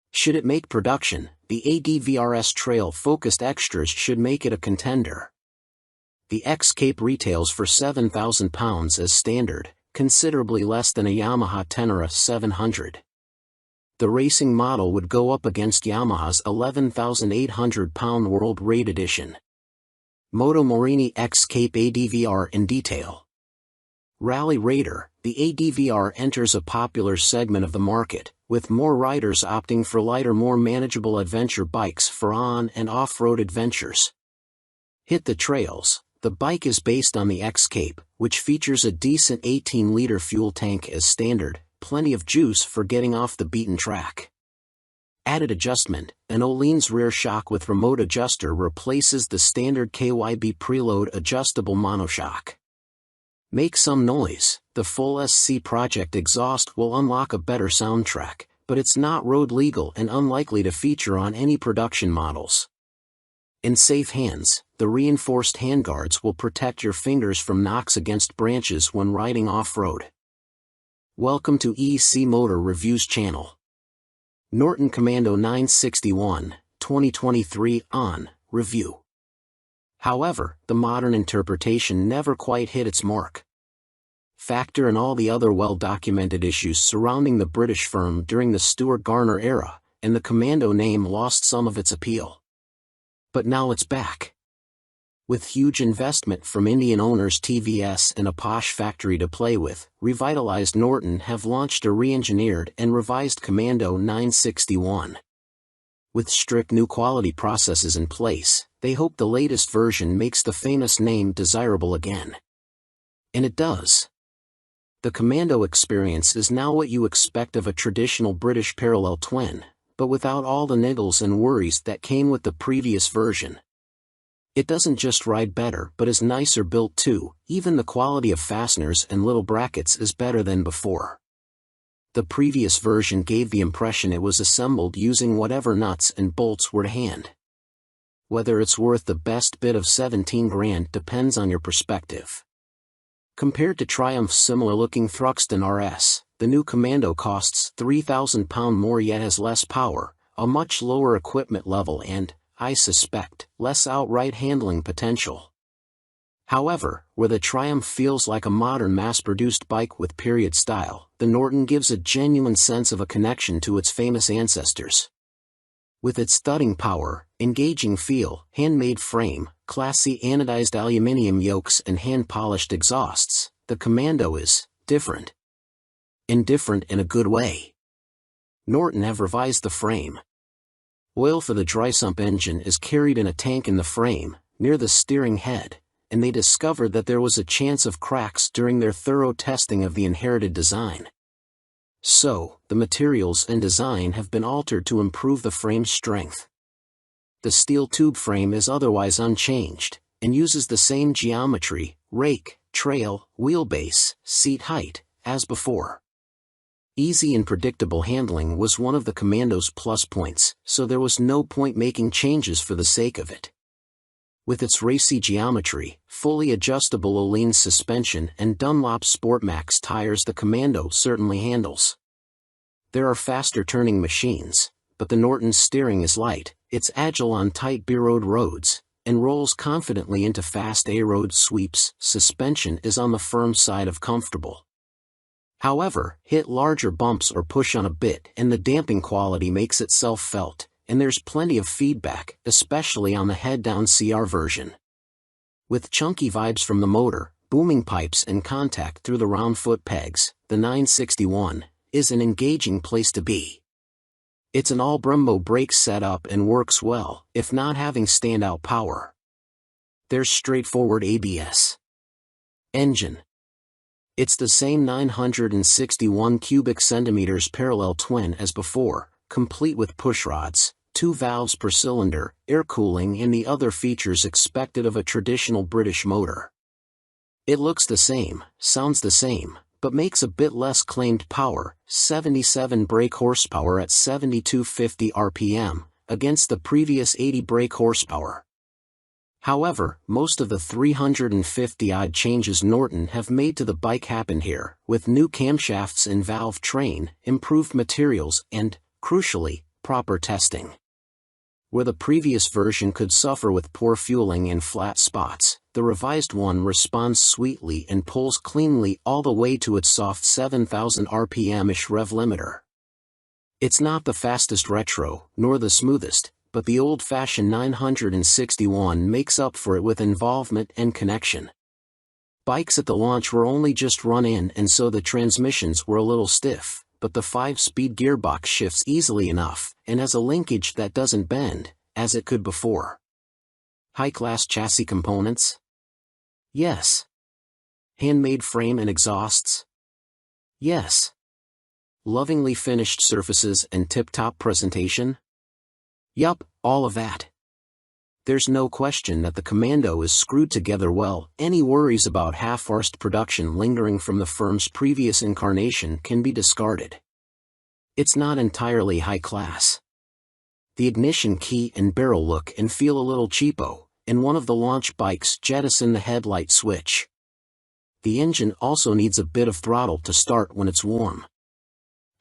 Should it make production, the ADVRS trail-focused extras should make it a contender. The X-Cape retails for £7,000 as standard, considerably less than a Yamaha Tenere 700. The racing model would go up against Yamaha's £11,800 World Raid Edition. Moto Morini X-Cape ADVR in detail. Rally Raider, the ADVR enters a popular segment of the market, with more riders opting for lighter, more manageable adventure bikes for on- and off-road adventures. Hit the trails. The bike is based on the X-Cape, which features a decent 18-liter fuel tank as standard, plenty of juice for getting off the beaten track. Added adjustment, an Öhlins rear shock with remote adjuster replaces the standard KYB preload adjustable monoshock. Make some noise. The full SC Project exhaust will unlock a better soundtrack, but it's not road legal and unlikely to feature on any production models. In safe hands, the reinforced handguards will protect your fingers from knocks against branches when riding off-road. Welcome to EC Motor Reviews channel. Norton Commando 961, 2023 on review. However, the modern interpretation never quite hit its mark. Factor in all the other well-documented issues surrounding the British firm during the Stuart Garner era, and the Commando name lost some of its appeal. But now it's back. With huge investment from Indian owners TVS and a posh factory to play with, revitalized Norton have launched a re-engineered and revised Commando 961. With strict new quality processes in place, they hope the latest version makes the famous name desirable again. And it does. The Commando experience is now what you expect of a traditional British parallel twin, but without all the niggles and worries that came with the previous version. It doesn't just ride better but is nicer built too. Even the quality of fasteners and little brackets is better than before. The previous version gave the impression it was assembled using whatever nuts and bolts were to hand. Whether it's worth the best bit of 17 grand depends on your perspective. Compared to Triumph's similar-looking Thruxton RS, the new Commando costs £3,000 more yet has less power, a much lower equipment level and, I suspect, less outright handling potential. However, where the Triumph feels like a modern mass-produced bike with period style, the Norton gives a genuine sense of a connection to its famous ancestors. With its thudding power, engaging feel, handmade frame, classy anodized aluminium yokes and hand-polished exhausts, the Commando is different. Indifferent in a good way. Norton have revised the frame. Oil for the dry-sump engine is carried in a tank in the frame, near the steering head, and they discovered that there was a chance of cracks during their thorough testing of the inherited design. So, the materials and design have been altered to improve the frame's strength. The steel tube frame is otherwise unchanged, and uses the same geometry, rake, trail, wheelbase, seat height, as before. Easy and predictable handling was one of the Commando's plus points, so there was no point making changes for the sake of it. With its racy geometry, fully adjustable Öhlins suspension and Dunlop Sportmax tires, the Commando certainly handles. There are faster turning machines, but the Norton's steering is light, it's agile on tight B-road roads, and rolls confidently into fast A-road sweeps. Suspension is on the firm side of comfortable. However, hit larger bumps or push on a bit and the damping quality makes itself felt, and there's plenty of feedback, especially on the head-down CR version. With chunky vibes from the motor, booming pipes and contact through the round foot pegs, the 961 is an engaging place to be. It's an all-Brembo brake setup and works well, if not having standout power. There's straightforward ABS. Engine. It's the same 961 cubic centimeters parallel twin as before, complete with pushrods, 2 valves per cylinder, air cooling and the other features expected of a traditional British motor. It looks the same, sounds the same, but makes a bit less claimed power, 77 brake horsepower at 7250 RPM, against the previous 80 brake horsepower. However, most of the 350-odd changes Norton have made to the bike happen here, with new camshafts and valve train, improved materials and, crucially, proper testing. Where the previous version could suffer with poor fueling and flat spots, the revised one responds sweetly and pulls cleanly all the way to its soft 7,000 RPM-ish rev limiter. It's not the fastest retro, nor the smoothest, but the old-fashioned 961 makes up for it with involvement and connection. Bikes at the launch were only just run in and so the transmissions were a little stiff, but the 5-speed gearbox shifts easily enough, and has a linkage that doesn't bend, as it could before. High-class chassis components? Yes. Handmade frame and exhausts? Yes. Lovingly finished surfaces and tip-top presentation? Yup, all of that. There's no question that the Commando is screwed together well. Any worries about half-arsed production lingering from the firm's previous incarnation can be discarded. It's not entirely high class. The ignition key and barrel look and feel a little cheapo, and one of the launch bikes jettison the headlight switch. The engine also needs a bit of throttle to start when it's warm.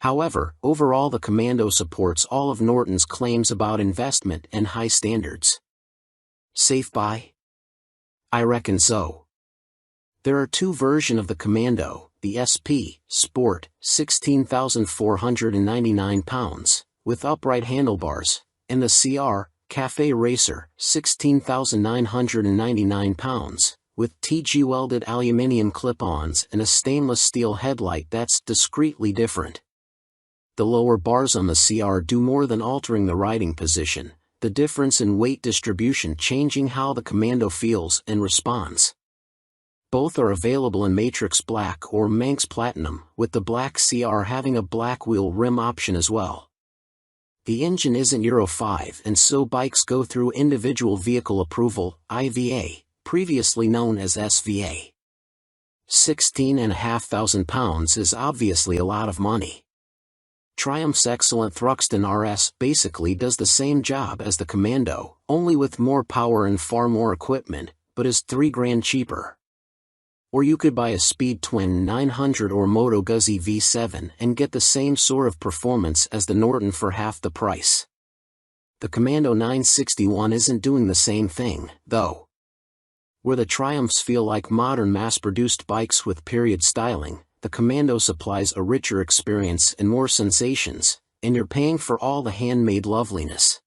However, overall the Commando supports all of Norton's claims about investment and high standards. Safe buy? I reckon so. There are two versions of the Commando, the SP, Sport, £16,499, with upright handlebars, and the CR, Cafe Racer, £16,999, with TG-welded aluminium clip-ons and a stainless steel headlight that's discreetly different. The lower bars on the CR do more than altering the riding position, the difference in weight distribution changing how the Commando feels and responds. Both are available in Matrix Black or Manx Platinum, with the black CR having a black wheel rim option as well. The engine isn't Euro 5 and so bikes go through Individual Vehicle Approval, IVA, previously known as SVA. £16,500 is obviously a lot of money. Triumph's excellent Thruxton RS basically does the same job as the Commando, only with more power and far more equipment, but is $3,000 cheaper. Or you could buy a Speed Twin 900 or Moto Guzzi V7 and get the same sort of performance as the Norton for half the price. The Commando 961 isn't doing the same thing, though. Where the Triumphs feel like modern mass-produced bikes with period styling, the Commando supplies a richer experience and more sensations, and you're paying for all the handmade loveliness.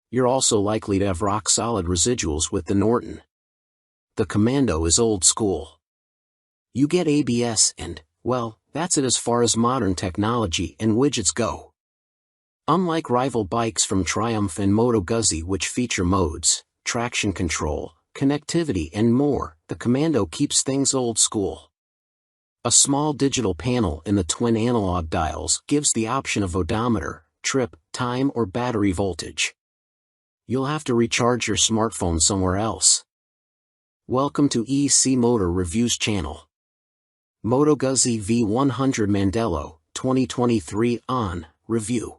You're also likely to have rock-solid residuals with the Norton. The Commando is old school. You get ABS and, well, that's it as far as modern technology and widgets go. Unlike rival bikes from Triumph and Moto Guzzi which feature modes, traction control, connectivity and more, the Commando keeps things old school. A small digital panel in the twin analog dials gives the option of odometer, trip, time or battery voltage. You'll have to recharge your smartphone somewhere else. Welcome to EC Motor Reviews channel. Moto Guzzi V100 Mandello, 2023 on review.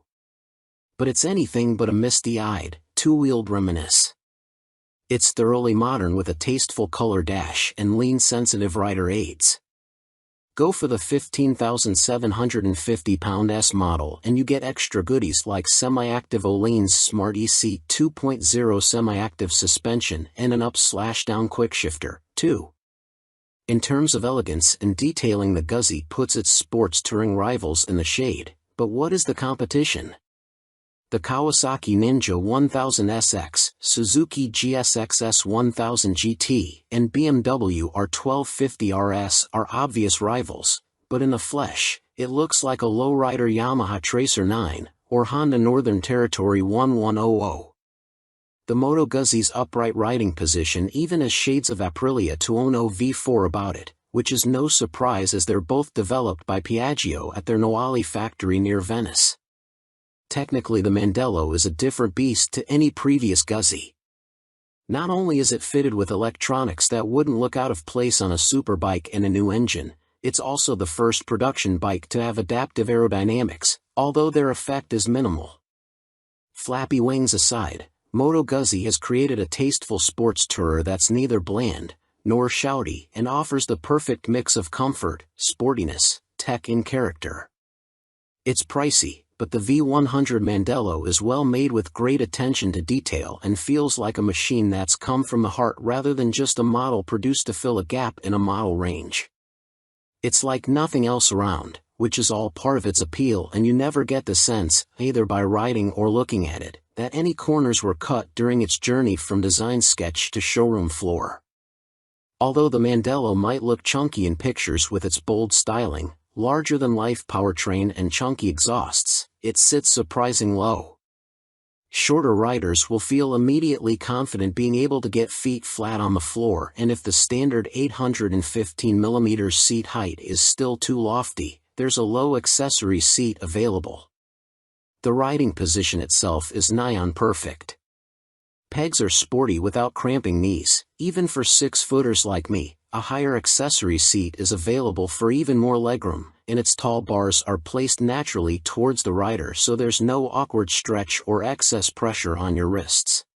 But it's anything but a misty-eyed, two-wheeled reminisce. It's thoroughly modern with a tasteful color dash and lean-sensitive rider aids. Go for the £15,750 S model and you get extra goodies like semi-active Öhlins Smart EC 2.0 semi-active suspension and an up/down quick shifter, too. In terms of elegance and detailing, the Guzzi puts its sports touring rivals in the shade, but what is the competition? The Kawasaki Ninja 1000SX, Suzuki GSX-S 1000 GT, and BMW R1250 RS are obvious rivals, but in the flesh, it looks like a lowrider Yamaha Tracer 9, or Honda Northern Territory 1100. The Moto Guzzi's upright riding position even has shades of Aprilia Tuono V4 about it, which is no surprise as they're both developed by Piaggio at their Noali factory near Venice. Technically the Mandello is a different beast to any previous Guzzi. Not only is it fitted with electronics that wouldn't look out of place on a superbike and a new engine, it's also the first production bike to have adaptive aerodynamics, although their effect is minimal. Flappy wings aside, Moto Guzzi has created a tasteful sports tourer that's neither bland nor shouty and offers the perfect mix of comfort, sportiness, tech and character. It's pricey, but the V100 Mandello is well made with great attention to detail and feels like a machine that's come from the heart rather than just a model produced to fill a gap in a model range. It's like nothing else around, which is all part of its appeal, and you never get the sense, either by riding or looking at it, that any corners were cut during its journey from design sketch to showroom floor. Although the Mandello might look chunky in pictures with its bold styling, larger-than-life powertrain and chunky exhausts, it sits surprising low. Shorter riders will feel immediately confident being able to get feet flat on the floor, and if the standard 815mm seat height is still too lofty, there's a low accessory seat available. The riding position itself is nigh on perfect. Pegs are sporty without cramping knees, even for 6-footers like me. A higher accessory seat is available for even more legroom, and its tall bars are placed naturally towards the rider so there's no awkward stretch or excess pressure on your wrists.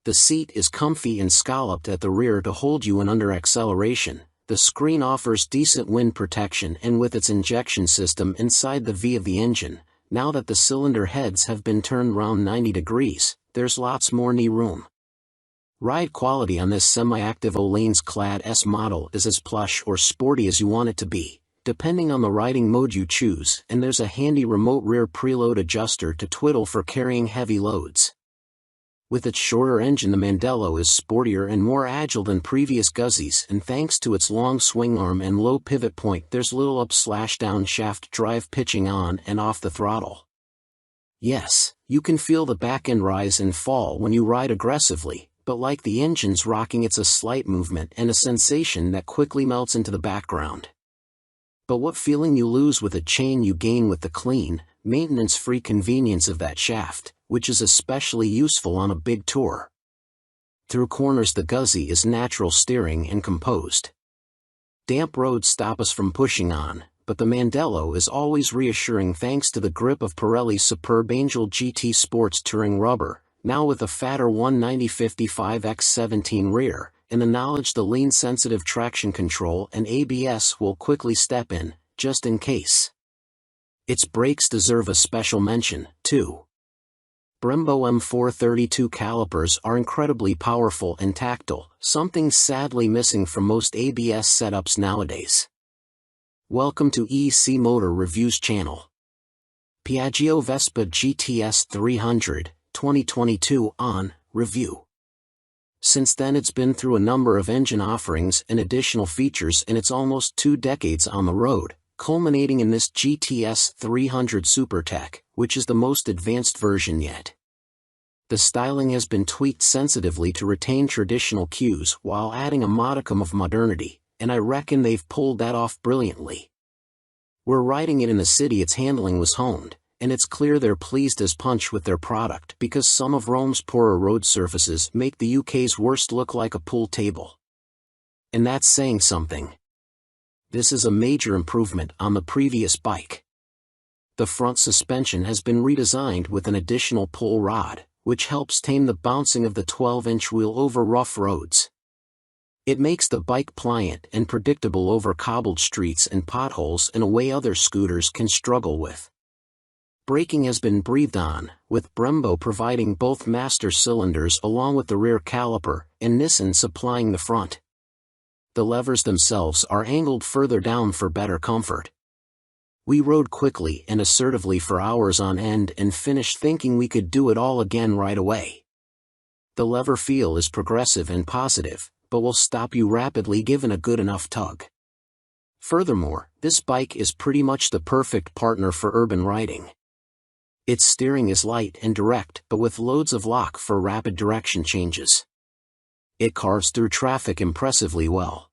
The seat is comfy and scalloped at the rear to hold you in under acceleration. The screen offers decent wind protection, and with its injection system inside the V of the engine, now that the cylinder heads have been turned round 90 degrees, there's lots more knee room. Ride quality on this semi-active Olanes-clad S model is as plush or sporty as you want it to be, depending on the riding mode you choose, and there's a handy remote rear preload adjuster to twiddle for carrying heavy loads. With its shorter engine, the Mandello is sportier and more agile than previous Guzzis, and thanks to its long swing arm and low pivot point, there's little up/down shaft drive pitching on and off the throttle. Yes, you can feel the back end rise and fall when you ride aggressively, but like the engine's rocking, it's a slight movement and a sensation that quickly melts into the background. But what feeling you lose with a chain you gain with the clean, maintenance-free convenience of that shaft, which is especially useful on a big tour. Through corners, the Guzzi is natural steering and composed. Damp roads stop us from pushing on, but the Mandello is always reassuring thanks to the grip of Pirelli's superb Angel GT Sports Touring rubber, now with a fatter 190/55x17 rear, and the knowledge the lean-sensitive traction control and ABS will quickly step in, just in case. Its brakes deserve a special mention, too. Brembo M432 calipers are incredibly powerful and tactile, something sadly missing from most ABS setups nowadays. Welcome to EC Motor Reviews channel. Piaggio Vespa GTS 300, 2022 on review. Since then it's been through a number of engine offerings and additional features, and it's almost 2 decades on the road, culminating in this GTS 300 SuperTech, which is the most advanced version yet. The styling has been tweaked sensitively to retain traditional cues while adding a modicum of modernity, and I reckon they've pulled that off brilliantly. We're riding it in the city, its handling was honed, and it's clear they're pleased as punch with their product, because some of Rome's poorer road surfaces make the UK's worst look like a pool table. And that's saying something. This is a major improvement on the previous bike. The front suspension has been redesigned with an additional pull rod, which helps tame the bouncing of the 12-inch wheel over rough roads. It makes the bike pliant and predictable over cobbled streets and potholes in a way other scooters can struggle with. Braking has been breathed on, with Brembo providing both master cylinders along with the rear caliper, and Nissan supplying the front. The levers themselves are angled further down for better comfort. We rode quickly and assertively for hours on end and finished thinking we could do it all again right away. The lever feel is progressive and positive, but will stop you rapidly given a good enough tug. Furthermore, this bike is pretty much the perfect partner for urban riding. Its steering is light and direct, but with loads of lock for rapid direction changes. It carves through traffic impressively well.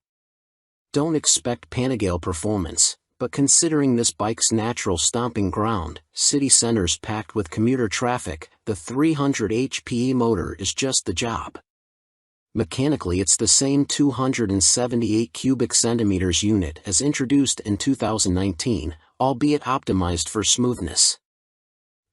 Don't expect Panigale performance, but considering this bike's natural stomping ground, city centers packed with commuter traffic, the 300 HP motor is just the job. Mechanically, it's the same 278 cubic centimeters unit as introduced in 2019, albeit optimized for smoothness.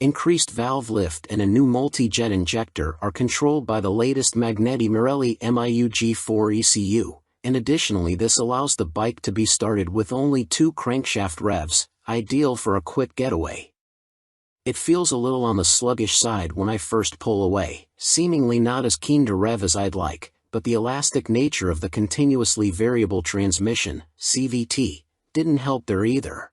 Increased valve lift and a new multi-jet injector are controlled by the latest Magneti Marelli MIUG4 ECU, and additionally this allows the bike to be started with only 2 crankshaft revs, ideal for a quick getaway. It feels a little on the sluggish side when I first pull away, seemingly not as keen to rev as I'd like, but the elastic nature of the continuously variable transmission, CVT, didn't help there either.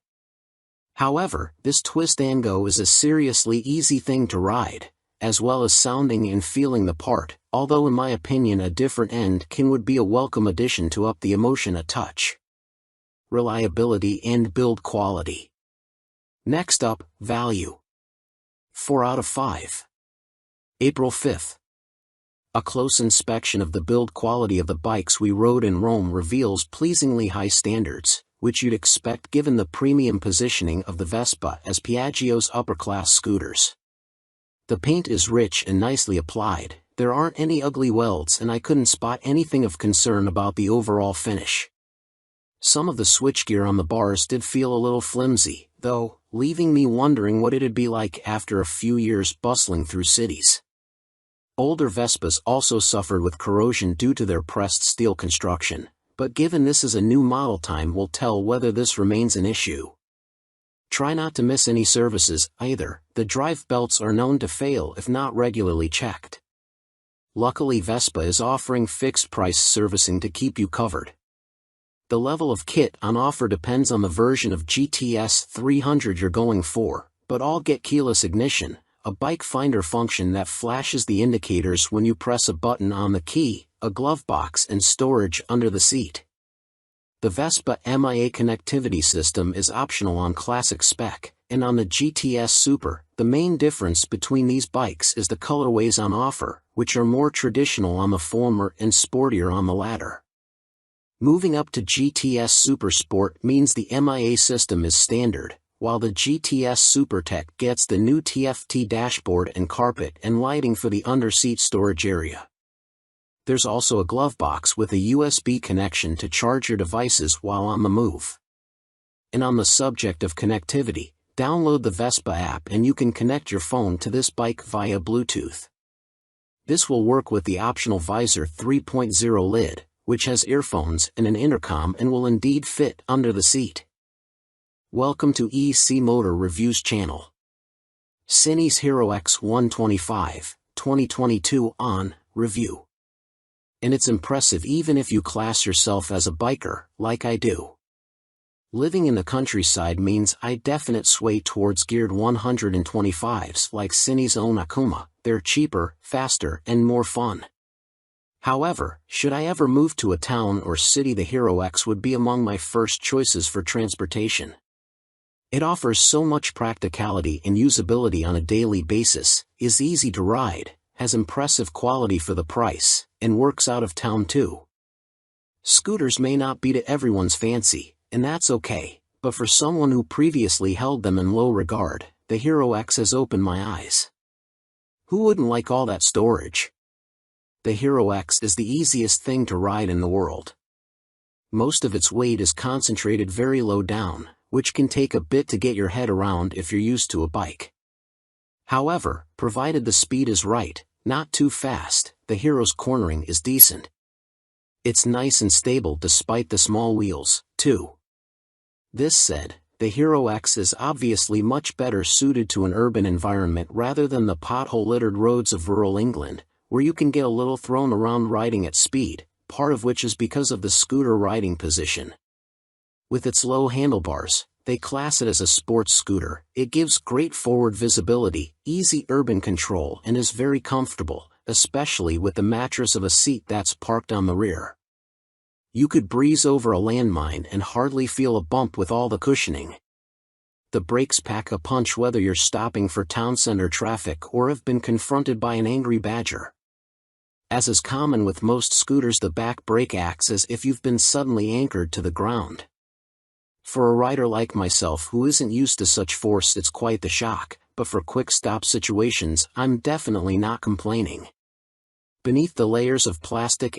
However, this Twist & Go is a seriously easy thing to ride, as well as sounding and feeling the part, although in my opinion a different Endkin would be a welcome addition to up the emotion a touch. Reliability and build quality. Next up, value. 4 out of 5. April 5th. A close inspection of the build quality of the bikes we rode in Rome reveals pleasingly high standards, which you'd expect given the premium positioning of the Vespa as Piaggio's upper-class scooters. The paint is rich and nicely applied, there aren't any ugly welds, and I couldn't spot anything of concern about the overall finish. Some of the switchgear on the bars did feel a little flimsy, though, leaving me wondering what it'd be like after a few years bustling through cities. Older Vespas also suffered with corrosion due to their pressed steel construction, but given this is a new model, time will tell whether this remains an issue. Try not to miss any services, either. The drive belts are known to fail if not regularly checked. Luckily, Vespa is offering fixed-price servicing to keep you covered. The level of kit on offer depends on the version of GTS 300 you're going for, but all get keyless ignition, a bike finder function that flashes the indicators when you press a button on the key, a glove box and storage under the seat. The Vespa MIA connectivity system is optional on Classic spec, and on the GTS Super, the main difference between these bikes is the colorways on offer, which are more traditional on the former and sportier on the latter. Moving up to GTS Super Sport means the MIA system is standard, while the GTS SuperTech gets the new TFT dashboard and carpet and lighting for the under-seat storage area. There's also a glove box with a USB connection to charge your devices while on the move. And on the subject of connectivity, download the Vespa app and you can connect your phone to this bike via Bluetooth. This will work with the optional Visor 3.0 lid, which has earphones and an intercom and will indeed fit under the seat. Welcome to EC Motor Reviews channel. Cine's Hero X 125, 2022 on review. And it's impressive even if you class yourself as a biker, like I do. Living in the countryside means I definite sway towards geared 125s like Cine's own Akuma. They're cheaper, faster, and more fun. However, should I ever move to a town or city, the Hero X would be among my first choices for transportation. It offers so much practicality and usability on a daily basis, is easy to ride, has impressive quality for the price, and works out of town too. Scooters may not be to everyone's fancy, and that's okay, but for someone who previously held them in low regard, the Hero X has opened my eyes. Who wouldn't like all that storage? The Hero X is the easiest thing to ride in the world. Most of its weight is concentrated very low down, which can take a bit to get your head around if you're used to a bike. However, provided the speed is right, not too fast, the Hero's cornering is decent. It's nice and stable despite the small wheels, too. This said, the Hero X is obviously much better suited to an urban environment rather than the pothole-littered roads of rural England, where you can get a little thrown around riding at speed, part of which is because of the scooter riding position. With its low handlebars, they class it as a sports scooter. It gives great forward visibility, easy urban control, and is very comfortable, especially with the mattress of a seat that's parked on the rear. You could breeze over a landmine and hardly feel a bump with all the cushioning. The brakes pack a punch whether you're stopping for town center traffic or have been confronted by an angry badger. As is common with most scooters, the back brake acts as if you've been suddenly anchored to the ground. For a rider like myself who isn't used to such force, it's quite the shock, but for quick stop situations, I'm definitely not complaining. Beneath the layers of plastic